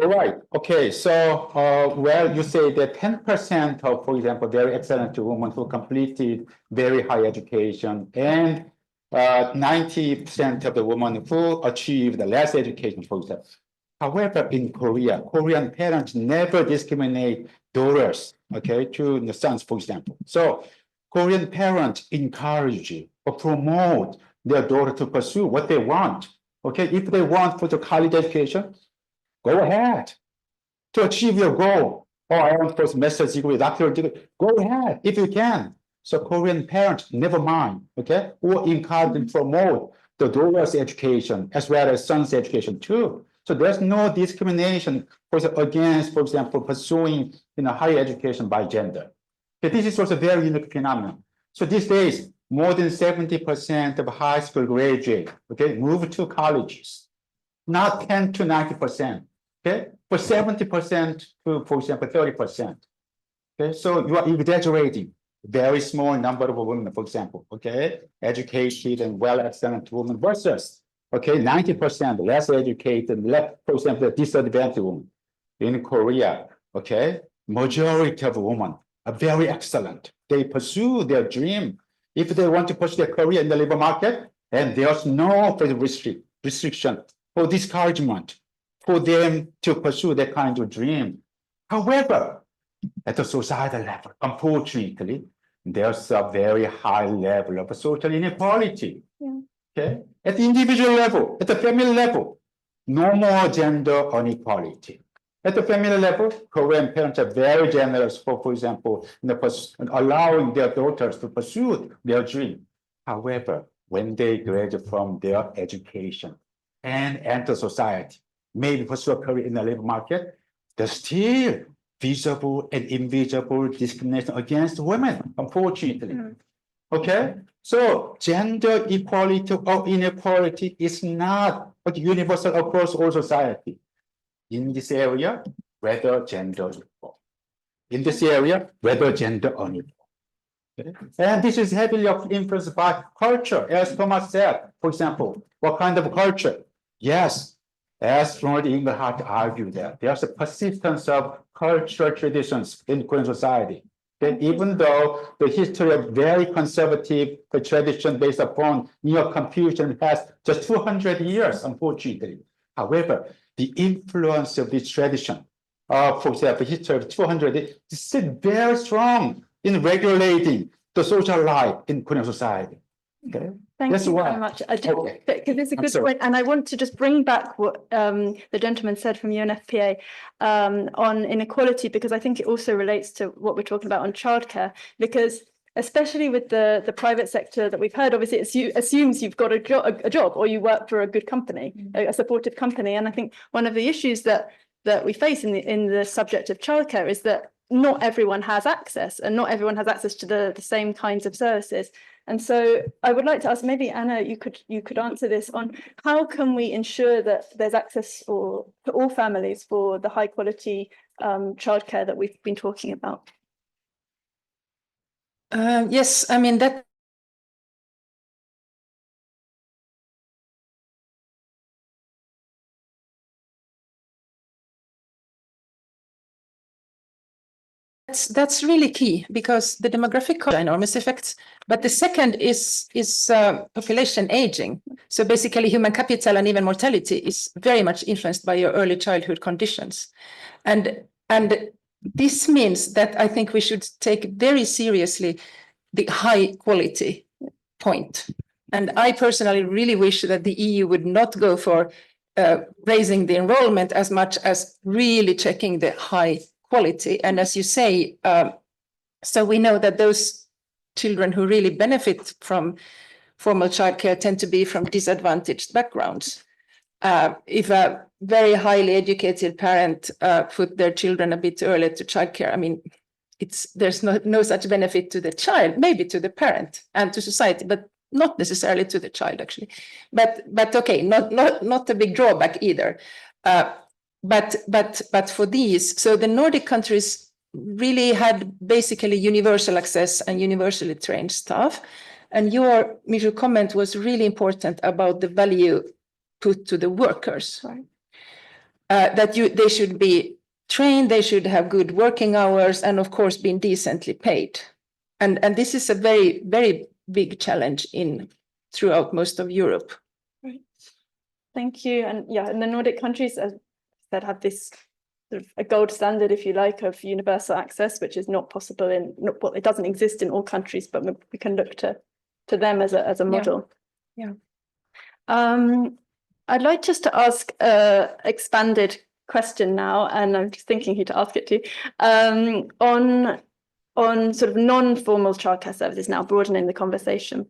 All right. Okay, so well, you say that 10% of, for example, very excellent women who completed very high education, and 90% of the women who achieved less education, for example. However, in Korea, Korean parents never discriminate daughters, okay, to the sons, for example. So Korean parents encourage or promote their daughter to pursue what they want. Okay, if they want for the college education, go ahead to achieve your goal. Oh, I want for master's degree, doctoral degree. Go ahead if you can. So Korean parents never mind, okay, or encourage and promote the daughter's education as well as son's education too. So there's no discrimination against, for example, pursuing higher education by gender. Okay, this is also a very unique phenomenon. So these days, more than 70% of high school graduates, okay, move to colleges, not 10 to 90%, okay, but 70% to, for example, 30%. Okay, so you are exaggerating. Very small number of women, for example, okay, educated and well-excellent women versus, okay, 90% less educated, for example, disadvantaged women. In Korea, okay, majority of women are very excellent. They pursue their dream. If they want to pursue their career in the labor market, and there's no restriction or discouragement for them to pursue that kind of dream. However, at the societal level, unfortunately, there's a very high level of social inequality. Yeah. Okay, at the individual level, at the family level, no more gender inequality. At the family level, Korean parents are very generous for example, allowing their daughters to pursue their dream. However, when they graduate from their education and enter society, maybe pursue a career in the labor market, there's still visible and invisible discrimination against women, unfortunately. Okay, so gender equality or inequality is not universal across all society. In this area, whether gender equal. In this area, whether gender unequal. Okay? And this is heavily influenced by culture, as Thomas said. For example, what kind of culture? Yes. As Ronald Inglehart argued that there's a persistence of cultural traditions in Korean society. That even though the history of very conservative tradition based upon Neo-Confucian has just 200 years, unfortunately. However, the influence of this tradition, for example, the history of 200 years, is still very strong in regulating the social life in Korean society. Okay. Thank That's you why. very much. Because it's a I'm good sorry. point, and I want to just bring back what the gentleman said from UNFPA on inequality, because I think it also relates to what we're talking about on childcare. Because especially with the private sector that we've heard, obviously it assumes you've got a job or you work for a good company, a supportive company. And I think one of the issues that we face in the subject of childcare is that not everyone has access, and not everyone has access to the same kinds of services. And so I would like to ask, maybe Anna, you could answer this on how can we ensure that there's access to all families for the high quality childcare that we've been talking about? Yes, I mean that. That's really key, because the demographic enormous effects, but the second is population aging. So basically human capital and even mortality is very much influenced by your early childhood conditions. And this means that I think we should take very seriously the high quality point. And I personally really wish that the EU would not go for raising the enrollment as much as really checking the high quality. And as you say, so we know that those children who really benefit from formal childcare tend to be from disadvantaged backgrounds. If a very highly educated parent put their children a bit earlier to childcare, I mean, there's no such benefit to the child, maybe to the parent and to society, but not necessarily to the child actually. But okay, not a big drawback either. But for these, so the Nordic countries really had basically universal access and universally trained staff. And your Muzhi comment was really important about the value put to the workers, right? That they should be trained, they should have good working hours, and of course being decently paid. And this is a very, very big challenge throughout most of Europe. Right. Thank you. And yeah, in the Nordic countries that have this sort of a gold standard, if you like, of universal access, which is not possible well, it doesn't exist in all countries, but we can look to them as a model. Yeah. I'd like just to ask an expanded question now, and I'm just thinking who to ask it to, on sort of non-formal childcare services now, broadening the conversation.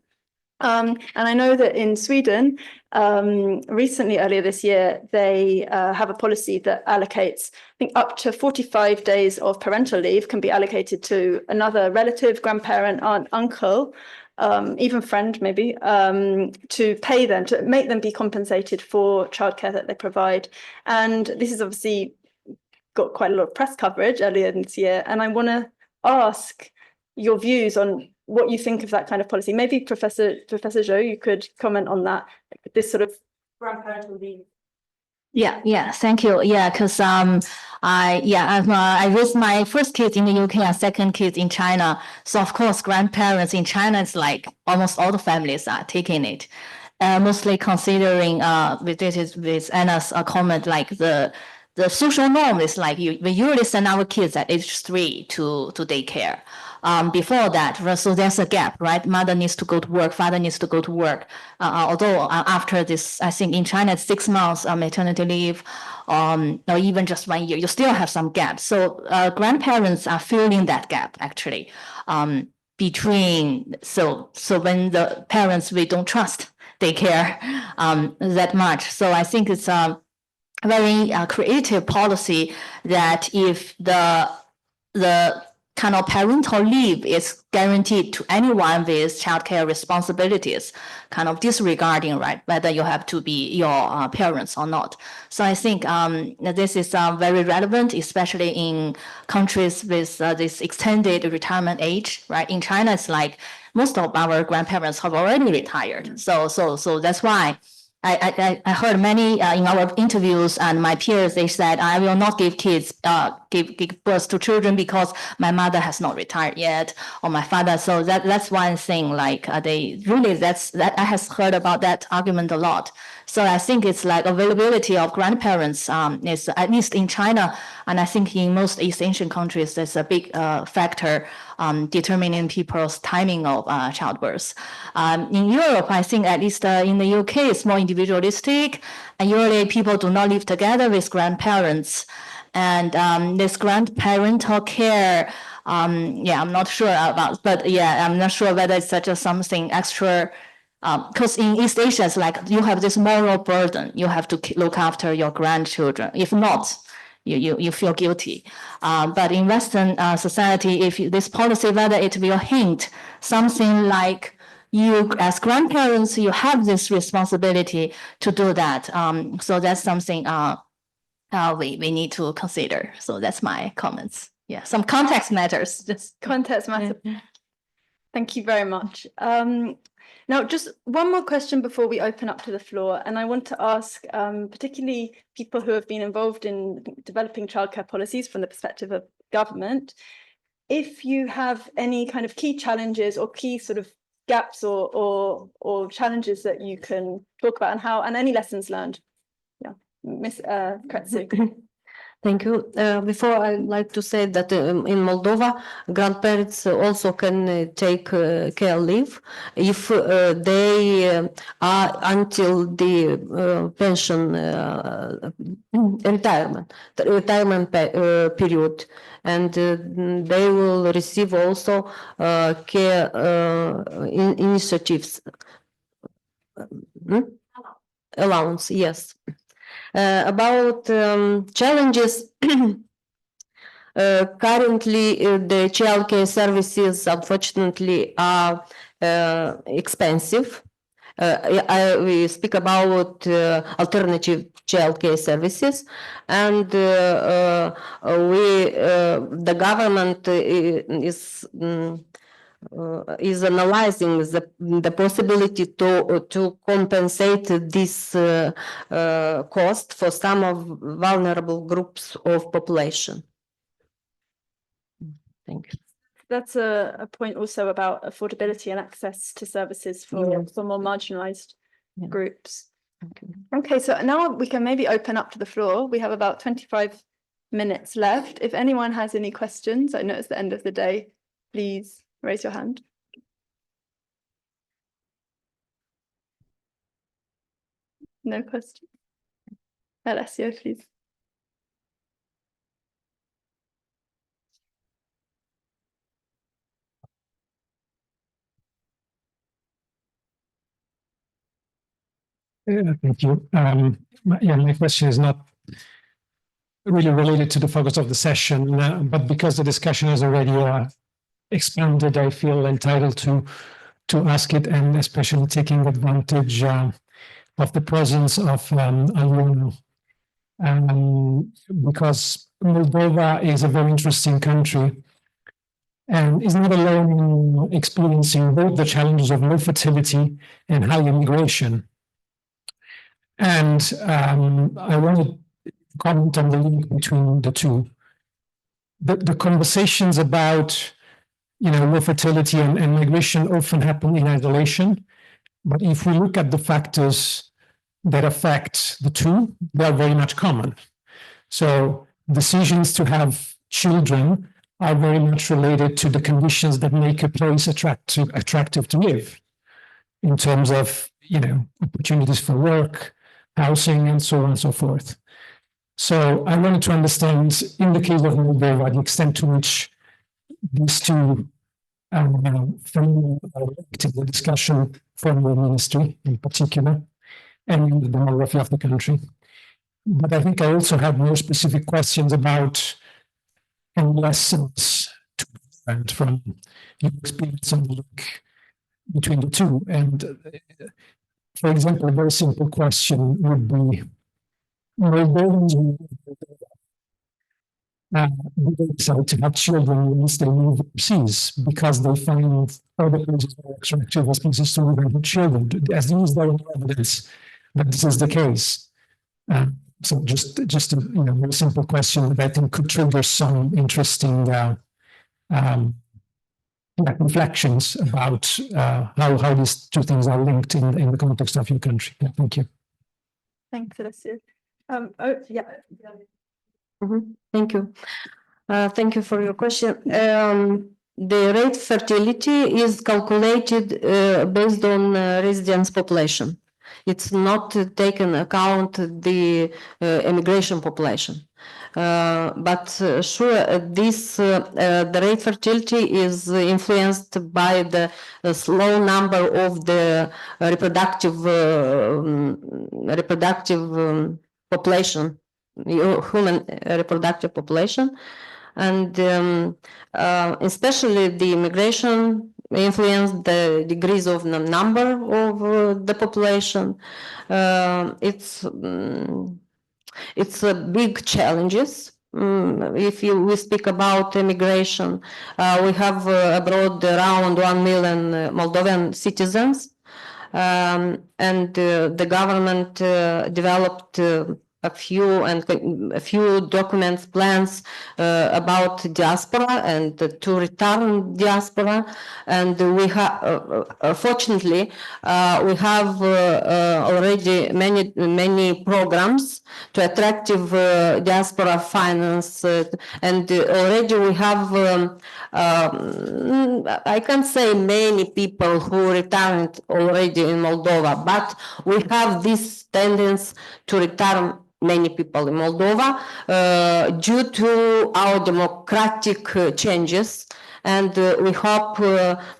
And I know that in Sweden, recently, earlier this year, they have a policy that allocates, I think, up to 45 days of parental leave can be allocated to another relative, grandparent, aunt, uncle, even friend maybe, to pay them, to make them be compensated for childcare that they provide. And this has obviously got quite a lot of press coverage earlier this year. And I want to ask your views on what you think of that kind of policy. Maybe Professor Zhou, you could comment on that, this sort of grandparental leave. Yeah, thank you. Yeah, because I raised my first kid in the UK and second kid in China. So of course, grandparents in China, it's like almost all the families are taking it. Mostly considering with Anna's comment, like the social norm is like we usually send our kids at age 3 to daycare. Before that, so there's a gap, right? Mother needs to go to work, father needs to go to work. Although after this, I think in China, it's 6 months maternity leave, or even just 1 year, you still have some gap. So grandparents are filling that gap actually between. So when the parents, we don't trust daycare that much. So I think it's a very creative policy that if the kind of parental leave is guaranteed to anyone with childcare responsibilities, kind of disregarding, right, whether you have to be your parents or not. So I think this is very relevant, especially in countries with this extended retirement age, right? In China, it's like most of our grandparents have already retired. So that's why I heard many in our interviews and my peers, they said, I will not give give birth to children because my mother has not retired yet, or my father. So that's one thing, like they really, that I have heard about that argument a lot. So I think it's like availability of grandparents is, at least in China, and I think in most East Asian countries, there's a big factor determining people's timing of childbirth. In Europe, I think at least in the UK, it's more individualistic, and usually people do not live together with grandparents. And this grandparental care, yeah, I'm not sure about, but yeah, I'm not sure whether it's such a something extra. Because in East Asia, it's like you have this moral burden. You have to look after your grandchildren. If not, you feel guilty. But in Western society, if this policy, whether it will hint something like you as grandparents, you have this responsibility to do that. So that's something we need to consider. So that's my comments. Yeah, some context matters. Just Context matters. Thank you very much. Now, just one more question before we open up to the floor. And I want to ask particularly people who have been involved in developing childcare policies from the perspective of government, if you have any kind of key challenges or key sort of gaps or challenges that you can talk about, and any lessons learned. Yeah, Miss Cretu. Thank you. Before, I'd like to say that in Moldova, grandparents also can take care leave if they are until the pension retirement period, and they will receive also care initiatives allowance. Yes. About challenges, currently the childcare services unfortunately are expensive. We speak about alternative childcare services, and the government is analyzing the possibility to compensate this cost for some of vulnerable groups of population. Thank you. That's a point also about affordability and access to services for more marginalized groups. Okay, so now we can maybe open up to the floor. We have about 25 minutes left. If anyone has any questions, I know it's the end of the day, please raise your hand. No question. Alessio, please. Thank you. My question is not really related to the focus of the session, but because the discussion has already expanded, I feel entitled to ask it, and especially taking advantage of the presence of Aliona, because Moldova is a very interesting country and is not alone in experiencing both the challenges of low fertility and high immigration. And I want to comment on the link between the two. The conversations about low fertility and migration often happen in isolation. But if we look at the factors that affect the two, they are very much common. So decisions to have children are very much related to the conditions that make a place attractive to live, in terms of opportunities for work, housing, and so on and so forth. So I wanted to understand, in the case of Moldova, the extent to which these two to the discussion from the ministry in particular, and the demography of the country. But I think I also have more specific questions about any lessons to learn from your experience and look between the two. And for example, a very simple question would be, Moldovans decide to have children once they move overseas because they find other places more attractive as places to live and have children. As these are evidence that this is the case. So just a very simple question that I think could trigger some interesting reflections about how these two things are linked in the context of your country. Yeah, thank you. Thanks, Alicia. Thank you. Thank you for your question. The rate fertility is calculated based on residence population. It's not taken account the immigration population. But sure, the rate fertility is influenced by the slow number of the reproductive population, human reproductive population, and especially the immigration influence the degrees of the number of the population. It's a big challenges. If we speak about immigration, we have abroad around 1 million Moldovan citizens, and the government developed a few documents, plans about diaspora and to return diaspora, and we have fortunately we have already many programs to attractive diaspora finance, and already we have I can't say many people who returned already in Moldova, but we have this tendency to return many people in Moldova due to our democratic changes, and we hope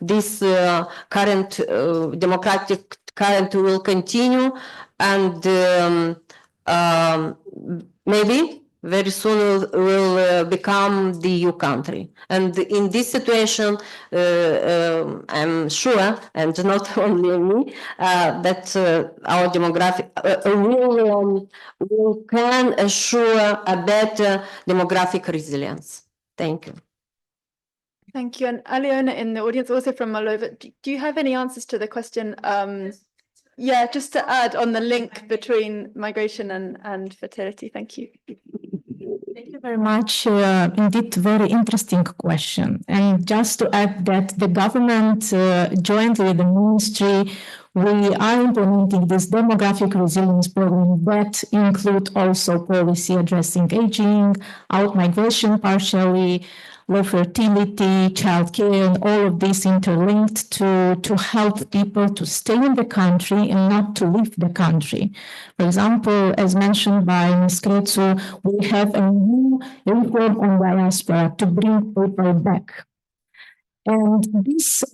this current democratic current will continue, and maybe very soon will become the EU country. And in this situation, I'm sure, and not only me, that our demographic will can assure a better demographic resilience. Thank you. Thank you. And Aliona in the audience, also from Moldova, do you have any answers to the question? Yeah, just to add on the link between migration and fertility. Thank you. Thank you very much. Indeed, very interesting question. And just to add that the government, jointly with the ministry, we are implementing this demographic resilience program that include also policy addressing aging, out-migration partially, low fertility, childcare, and all of this interlinked to help people to stay in the country and not to leave the country. For example, as mentioned by Ms. Cretu, we have a new reform on diaspora to bring people back. And this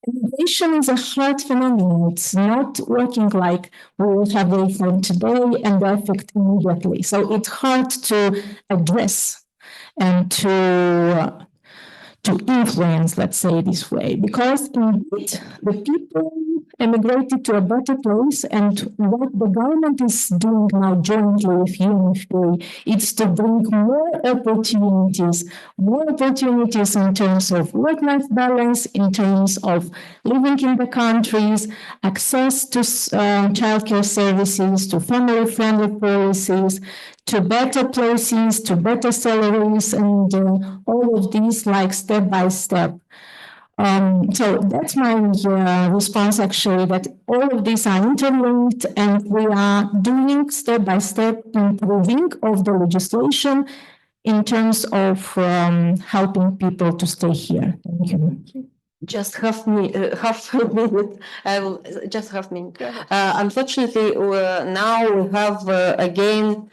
immigration is a hard phenomenon. It's not working like we will have a reform today and the effect immediately. So it's hard to address and to influence, let's say this way, because indeed the people emigrated to a better place, and what the government is doing now jointly with UNFPA is to bring more opportunities in terms of work-life balance, in terms of living in the countries, access to childcare services, to family-friendly policies, to better places, to better salaries, and all of these like step by step. So that's my response actually, that all of these are interlinked and we are doing step by step improving of the legislation in terms of helping people to stay here. Thank you. Just half minute. I will just half minute. Unfortunately, now we have again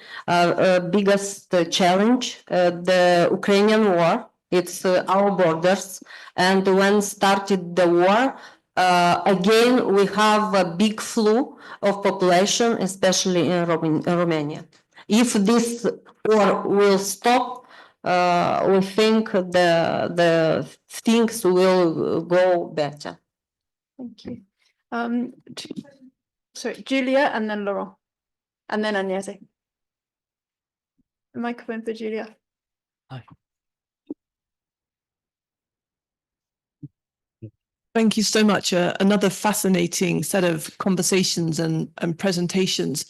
biggest challenge, the Ukrainian war. It's our borders, and when started the war, again we have a big flow of population, especially in Romania. If this war will stop, we think the things will go better. Thank you. Sorry, Julia, and then Laurent, and then Agnese. The microphone for Julia. Hi. Thank you so much. Another fascinating set of conversations and presentations.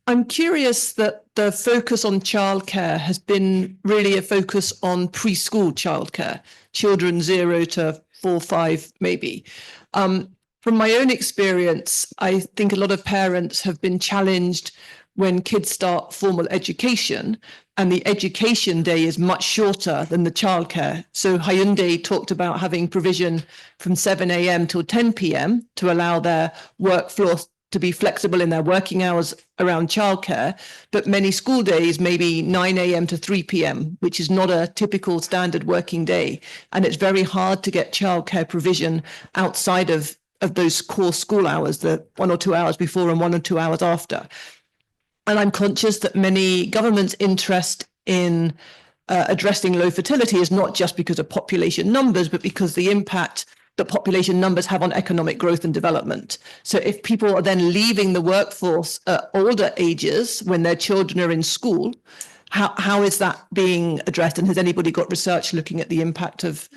I'm curious that the focus on childcare has been really a focus on preschool childcare, children 0 to 4, 5, maybe. From my own experience, I think a lot of parents have been challenged when kids start formal education, and the education day is much shorter than the childcare. So Hyundai talked about having provision from 7 a.m. till 10 p.m. to allow their workforce to be flexible in their working hours around childcare, but many school days may be 9 a.m. to 3 p.m., which is not a typical standard working day. And it's very hard to get childcare provision outside of those core school hours, the 1 or 2 hours before and 1 or 2 hours after. And I'm conscious that many governments' interest in addressing low fertility is not just because of population numbers, but because the impact that population numbers have on economic growth and development. So if people are then leaving the workforce at older ages when their children are in school, how is that being addressed? And has anybody got research looking at the impact of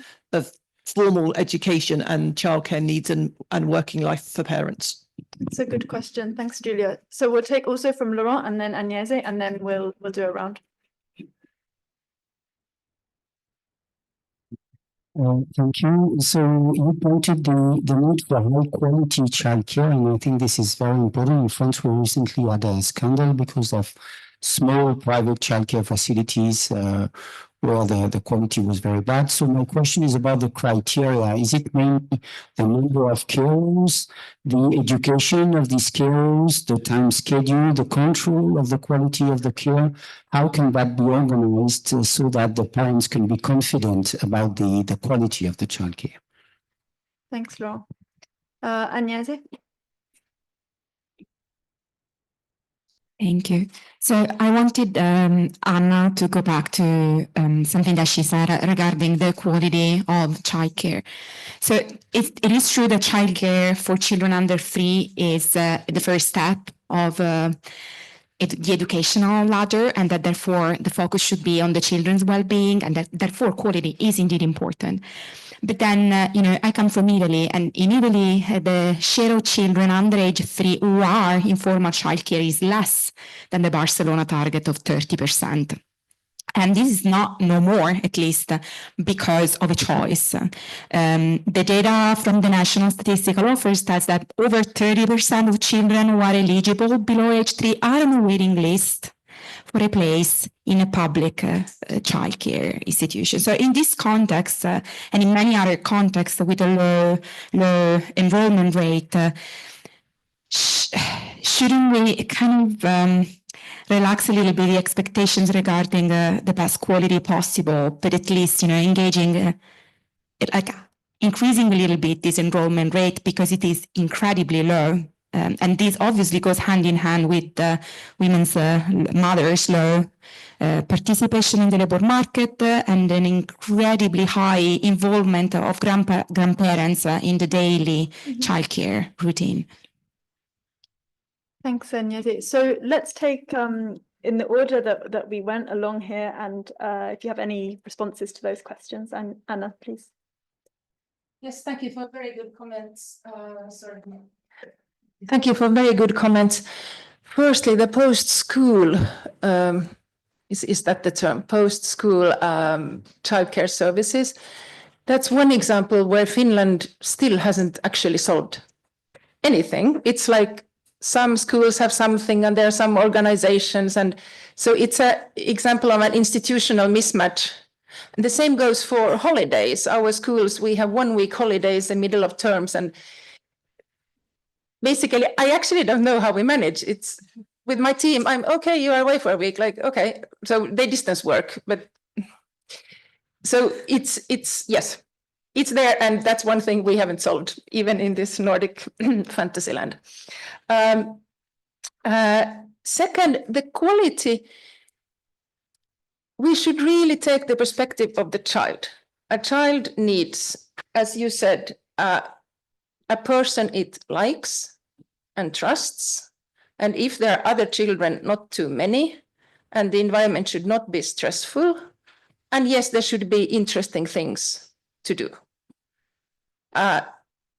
formal education and childcare needs and working life for parents? It's a good question. Thanks, Julia. So we'll take also from Laurent and then Agnese, and then we'll do a round. Thank you. So you pointed the need for high quality childcare, and I think this is very important. In France, we recently had a scandal because of small private childcare facilities where the quality was very bad. So my question is about the criteria. Is it mainly the number of carers, the education of these carers, the time schedule, the control of the quality of the care? How can that be organized so that the parents can be confident about the quality of the childcare? Thanks, Laurent. Agnese? Thank you. So I wanted Anna to go back to something that she said regarding the quality of childcare. So it is true that childcare for children under 3 is the first step of the educational ladder, and that therefore the focus should be on the children's well-being, and that therefore quality is indeed important. But then, I come from Italy, and in Italy, the share of children under age 3 who are in formal childcare is less than the Barcelona target of 30%. And this is no more, at least, because of a choice. The data from the National Statistical Office tells that over 30% of children who are eligible below age 3 are on a waiting list for a place in a public childcare institution. So in this context, and in many other contexts with a low enrollment rate, shouldn't we kind of relax a little bit the expectations regarding the best quality possible, but at least, engaging, increasing a little bit this enrollment rate, because it is incredibly low. And this obviously goes hand in hand with women's mothers' low participation in the labor market and an incredibly high involvement of grandparents in the daily childcare routine. Thanks, Agnese. So let's take in the order that we went along here, and if you have any responses to those questions, and Anna, please. Yes, thank you for very good comments. Thank you for very good comments. Firstly, the post-school, is that the term, post-school childcare services? That's one example where Finland still hasn't actually solved anything. It's like some schools have something and there are some organizations. And so it's an example of an institutional mismatch. And the same goes for holidays. Our schools, we have 1 week holidays in the middle of terms. And basically, I actually don't know how we manage. It's with my team, I'm okay, you are away for a week. Like, okay, so they distance work. But so it's yes, it's there. And that's one thing we haven't solved, even in this Nordic fantasy land. Second, the quality, we should really take the perspective of the child. A child needs, as you said, a person it likes and trusts. And if there are other children, not too many, and the environment should not be stressful. And yes, there should be interesting things to do.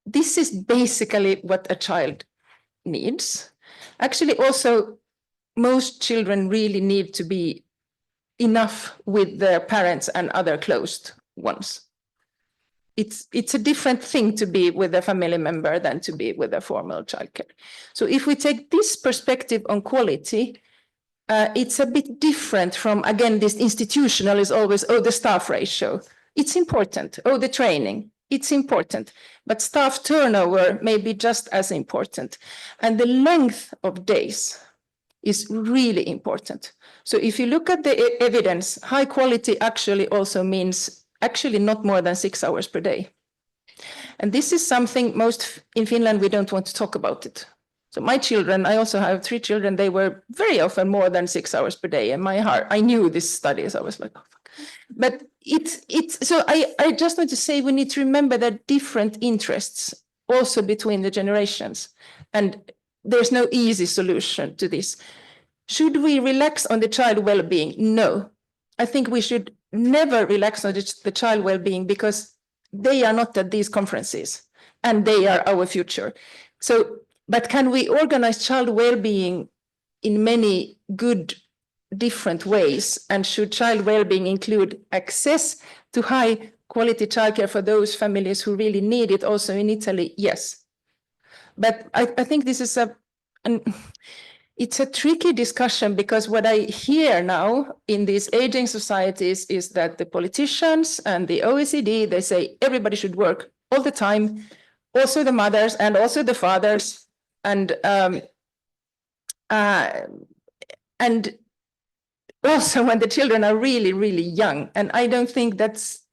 this is basically what a child needs. Actually, also, most children really need to be enough with their parents and other close ones. It's a different thing to be with a family member than to be with a formal childcare. So if we take this perspective on quality, it's a bit different from, again, this institutional is always, oh, the staff ratio. It's important. Oh, the training. It's important. But staff turnover may be just as important. And the length of days is really important. So if you look at the evidence, high quality actually also means actually not more than 6 hours per day. And this is something most in Finland, we don't want to talk about it. So my children, I also have 3 children, they were very often more than 6 hours per day. And my heart, I knew this study, so I was like, oh, fuck. But so I just want to say we need to remember that different interests also between the generations. And there's no easy solution to this. Should we relax on the child well-being? No. I think we should never relax on the child well-being because they are not at these conferences and they are our future. So, but can we organize child well-being in many good different ways? And should child well-being include access to high quality childcare for those families who really need it also in Italy? Yes. But I think this is it's a tricky discussion because what I hear now in these aging societies is that the politicians and the OECD, they say everybody should work all the time, also the mothers and also the fathers. And also when the children are really, really young. And I don't think that's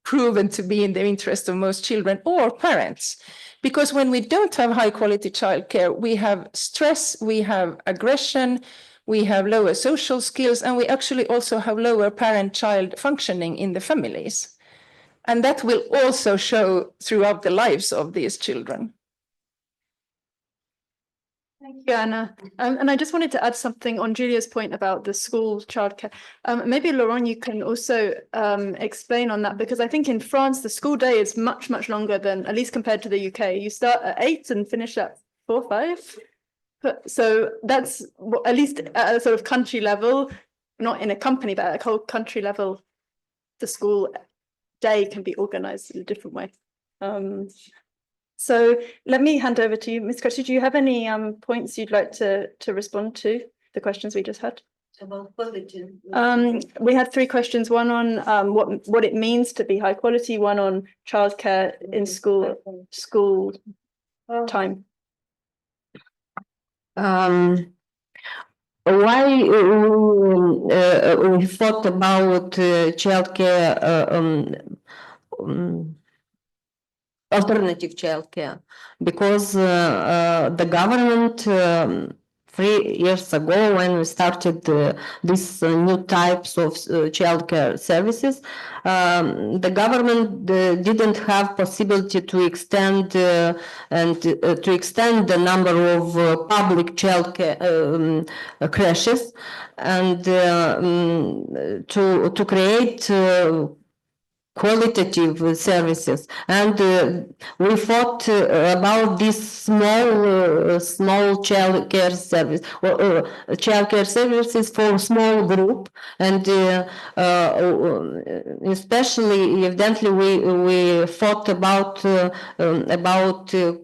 proven to be in the interest of most children or parents. Because when we don't have high quality childcare, we have stress, we have aggression, we have lower social skills, and we actually also have lower parent-child functioning in the families. And that will also show throughout the lives of these children. Thank you, Anna. And I just wanted to add something on Julia's point about the school childcare. Maybe Laurent, you can also explain on that, because I think in France, the school day is much, much longer than, at least compared to the UK. You start at 8 and finish at 4, 5. So that's at least at a sort of country level, not in a company, but at a whole country level, the school day can be organized in a different way. So let me hand over to you, Ms. Cretu. Do you have any points you'd like to respond to the questions we just had? About quality. We had 3 questions, one on what it means to be high quality, one on childcare in school time. Why we thought about childcare, alternative childcare, because the government 3 years ago, when we started these new types of childcare services, the government didn't have possibility to extend the number of public childcare creches and to create qualitative services, and we thought about this small childcare service, childcare services for small group, and especially evidently we thought about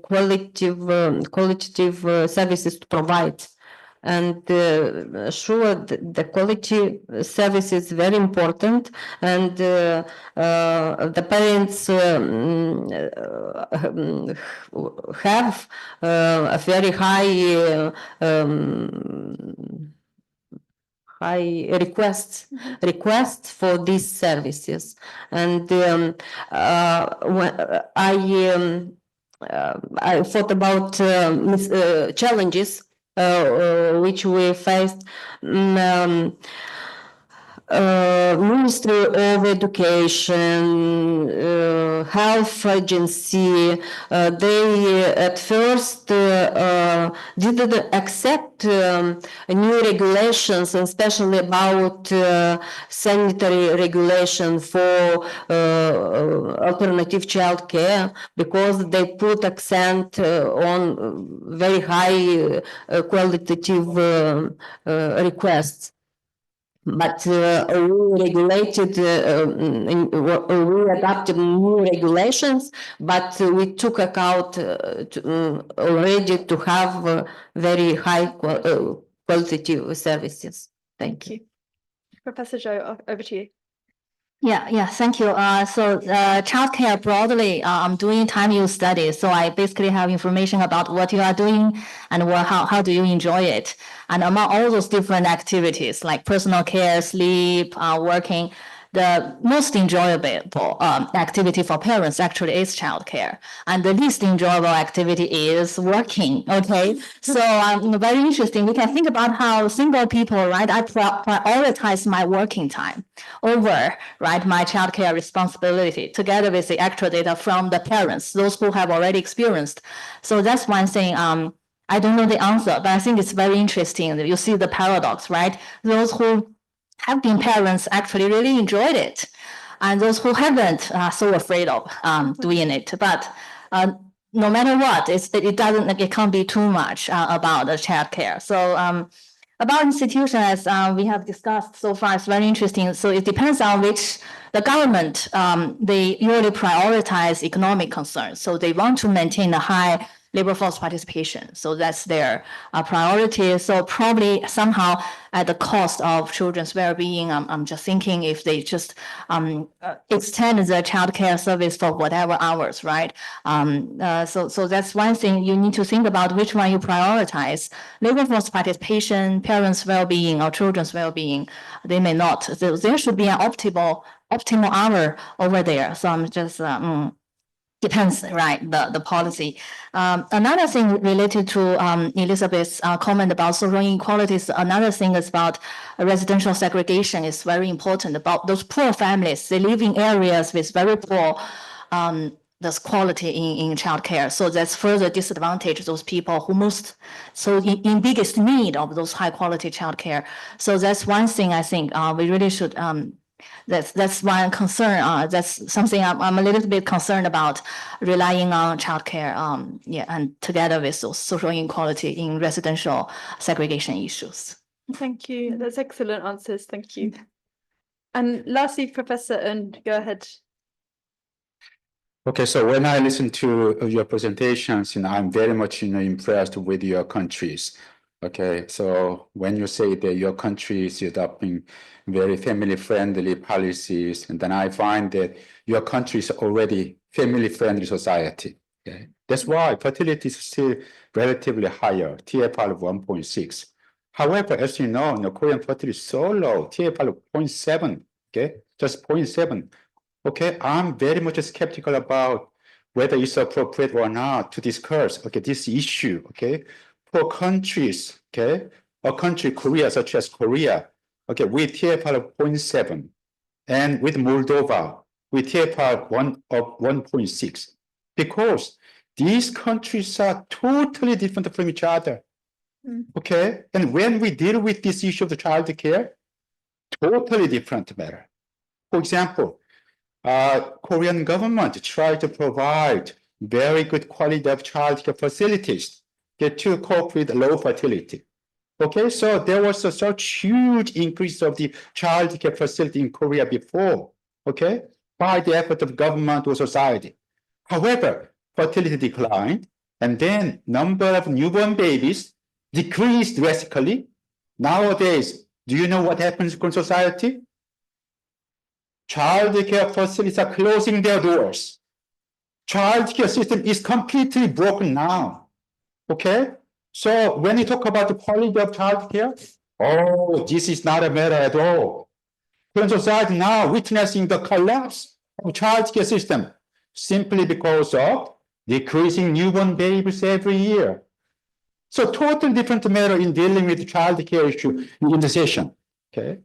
qualitative services to provide. And sure, the quality service is very important, and the parents have a very high requests for these services. And I thought about challenges which we faced. Ministry of Education, Health Agency, they at first didn't accept new regulations, especially about sanitary regulation for alternative child care, because they put accent on very high qualitative requests. But we regulated, we adopted new regulations, but we took account already to have very high qualitative services. Thank you. Professor Zhou, over to you. Yeah, thank you. So childcare broadly, I'm doing time use studies. So I basically have information about what you are doing and how do you enjoy it. And among all those different activities like personal care, sleep, working, the most enjoyable activity for parents actually is childcare, and the least enjoyable activity is working. Okay, so very interesting. We can think about how single people, right? I prioritize my working time over, right, my childcare responsibility, together with the actual data from the parents, those who have already experienced. So that's one thing. I don't know the answer, but I think it's very interesting. You see the paradox, right? Those who have been parents actually really enjoyed it, and those who haven't are so afraid of doing it. But no matter what, it can't be too much about the childcare. So about institutions, as we have discussed so far, it's very interesting. So it depends on which the government, they usually prioritize economic concerns. So they want to maintain a high labor force participation. So that's their priority. So probably somehow at the cost of children's well-being. I'm just thinking if they just extend the childcare service for whatever hours, right? So that's one thing you need to think about, which one you prioritize. Labor force participation, parents' well-being, or children's well-being, they may not. So there should be an optimal hour over there. So I'm just depends, right, the policy. Another thing related to Elizabeth's comment about social inequalities, another thing is about residential segregation is very important. About those poor families, they live in areas with very poor this quality in childcare. So that's further disadvantage those people who in biggest need of those high quality childcare. So that's one thing I think we really should that's one concern. That's something I'm a little bit concerned about, relying on childcare, and together with those social inequality in residential segregation issues. Thank you. That's excellent answers. Thank you. And lastly, Professor Eun, go ahead. Okay, so when I listen to your presentations, I'm very much impressed with your countries. Okay, so when you say that your country is adopting very family-friendly policies, and then I find that your country is already family-friendly society. Okay, that's why fertility is still relatively higher, TFR of 1.6. However, as you know, Korean fertility is so low, TFR of 0.7. Okay, just 0.7. Okay, I'm very much skeptical about whether it's appropriate or not to discuss this issue. Okay. For countries, okay, a country, Korea, such as Korea, okay, with TFR of 0.7, and with Moldova, with TFR of 1.6, because these countries are totally different from each other, okay? And when we deal with this issue of the child care, totally different matter. For example, Korean government tried to provide very good quality of child care facilities to cope with low fertility. Okay, so there was such huge increase of the child care facility in Korea before, okay, by the effort of government or society. However, fertility declined, and then number of newborn babies decreased drastically. Nowadays, do you know what happens in society? Child care facilities are closing their doors. Child care system is completely broken now. Okay, so when you talk about the quality of childcare, this is not a matter at all. Korean society now witnessing the collapse of childcare system simply because of decreasing newborn babies every year. So totally different matter in dealing with the childcare issue in the session. Okay,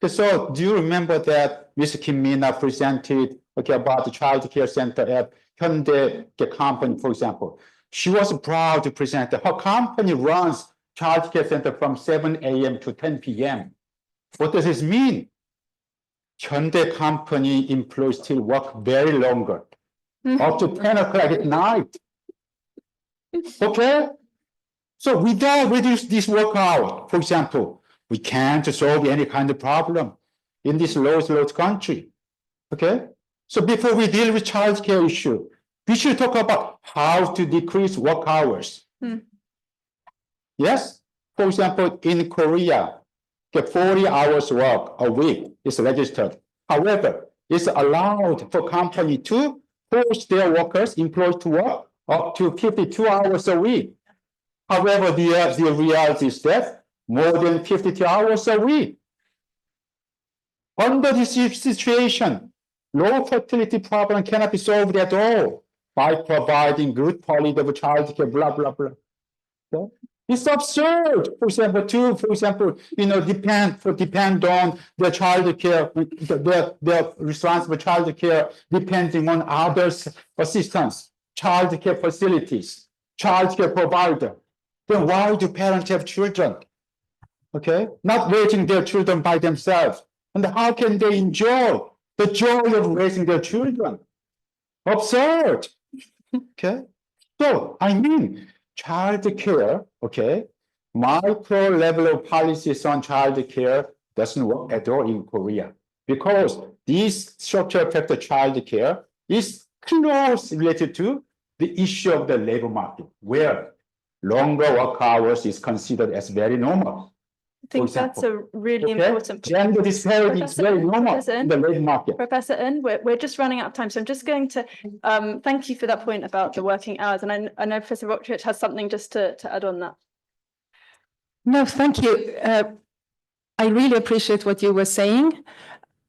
So do you remember that Ms. Minah presented about the child care center at Hyundai company, for example? She was proud to present that her company runs child care center from 7 a.m. to 10 p.m. What does this mean? Hyundai company employees still work very longer, up to 10 o'clock at night. Okay? So without reduce this work hour, for example, we can't solve any kind of problem in this lowest country. Okay? So before we deal with childcare issue, we should talk about how to decrease work hours. Yes? For example, in Korea, the 40 hours work a week is registered. However, it's allowed for company to force their workers, employees to work up to 52 hours a week. However, the reality is that more than 52 hours a week. Under this situation, low fertility problem cannot be solved at all by providing good quality of childcare, blah, blah, blah. Okay? It's absurd, for example, depend on the childcare, their responsible childcare depending on others' assistance, childcare facilities, childcare provider. Then why do parents have children? Okay, not raising their children by themselves. And how can they enjoy the joy of raising their children? Absurd. Okay, so I mean, child care, okay, micro level of policies on child care doesn't work at all in Korea because this structural factor child care is closely related to the issue of the labor market, where longer work hours is considered as very normal. I think that's a really important point. Gender disparity is very normal in the labor market. Professor Eun, we're just running out of time, so I'm just going to thank you for that point about the working hours, and I know Professor Rotkirch has something just to add on that. No, thank you. I really appreciate what you were saying.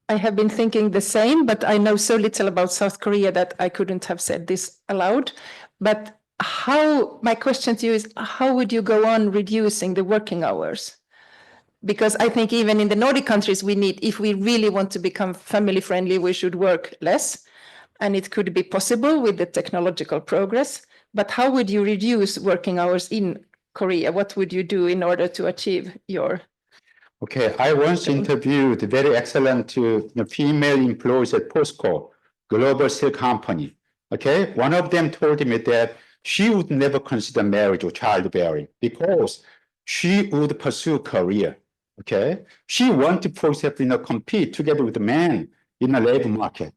I have been thinking the same, but I know so little about South Korea that I couldn't have said this aloud. But my question to you is, how would you go on reducing the working hours? Because I think even in the Nordic countries, if we really want to become family friendly, we should work less. And it could be possible with the technological progress. But how would you reduce working hours in Korea? What would you do in order to achieve your... Okay, I once interviewed very excellent female employees at POSCO, global steel company. Okay, one of them told me that she would never consider marriage or childbearing because she would pursue career. Okay, she wanted, for example, compete together with the men in the labor market.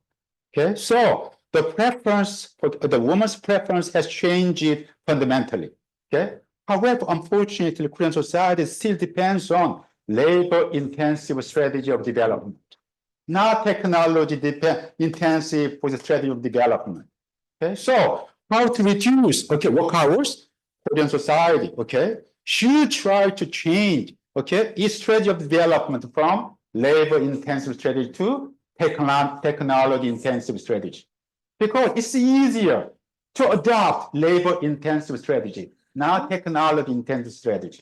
Okay, so the preference, the woman's preference has changed fundamentally. Okay, however, unfortunately, Korean society still depends on labor-intensive strategy of development, not technology-intensive for the strategy of development. Okay, so how to reduce work hours? Korean society, should try to change its strategy of development from labor-intensive strategy to technology-intensive strategy, because it's easier to adopt labor-intensive strategy, not technology-intensive strategy.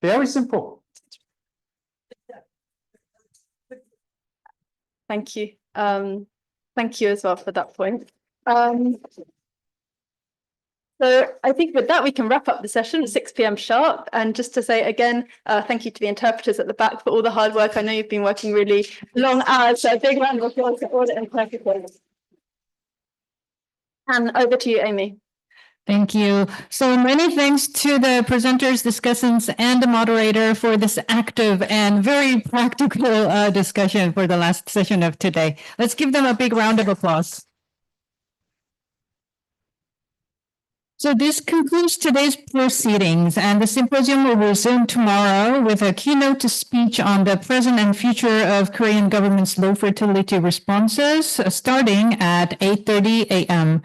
Very simple. Thank you. Thank you as well for that point. So I think with that, we can wrap up the session at 6 p.m. sharp. And just to say again, thank you to the interpreters at the back for all the hard work. I know you've been working really long hours, so a big round of applause to all the interpreters. And over to you, Amy. Thank you. So many thanks to the presenters, discussants, and the moderator for this active and very practical discussion for the last session of today. Let's give them a big round of applause. So this concludes today's proceedings, and the symposium will resume tomorrow with a keynote speech on the present and future of Korean government's low fertility responses, starting at 8:30 a.m.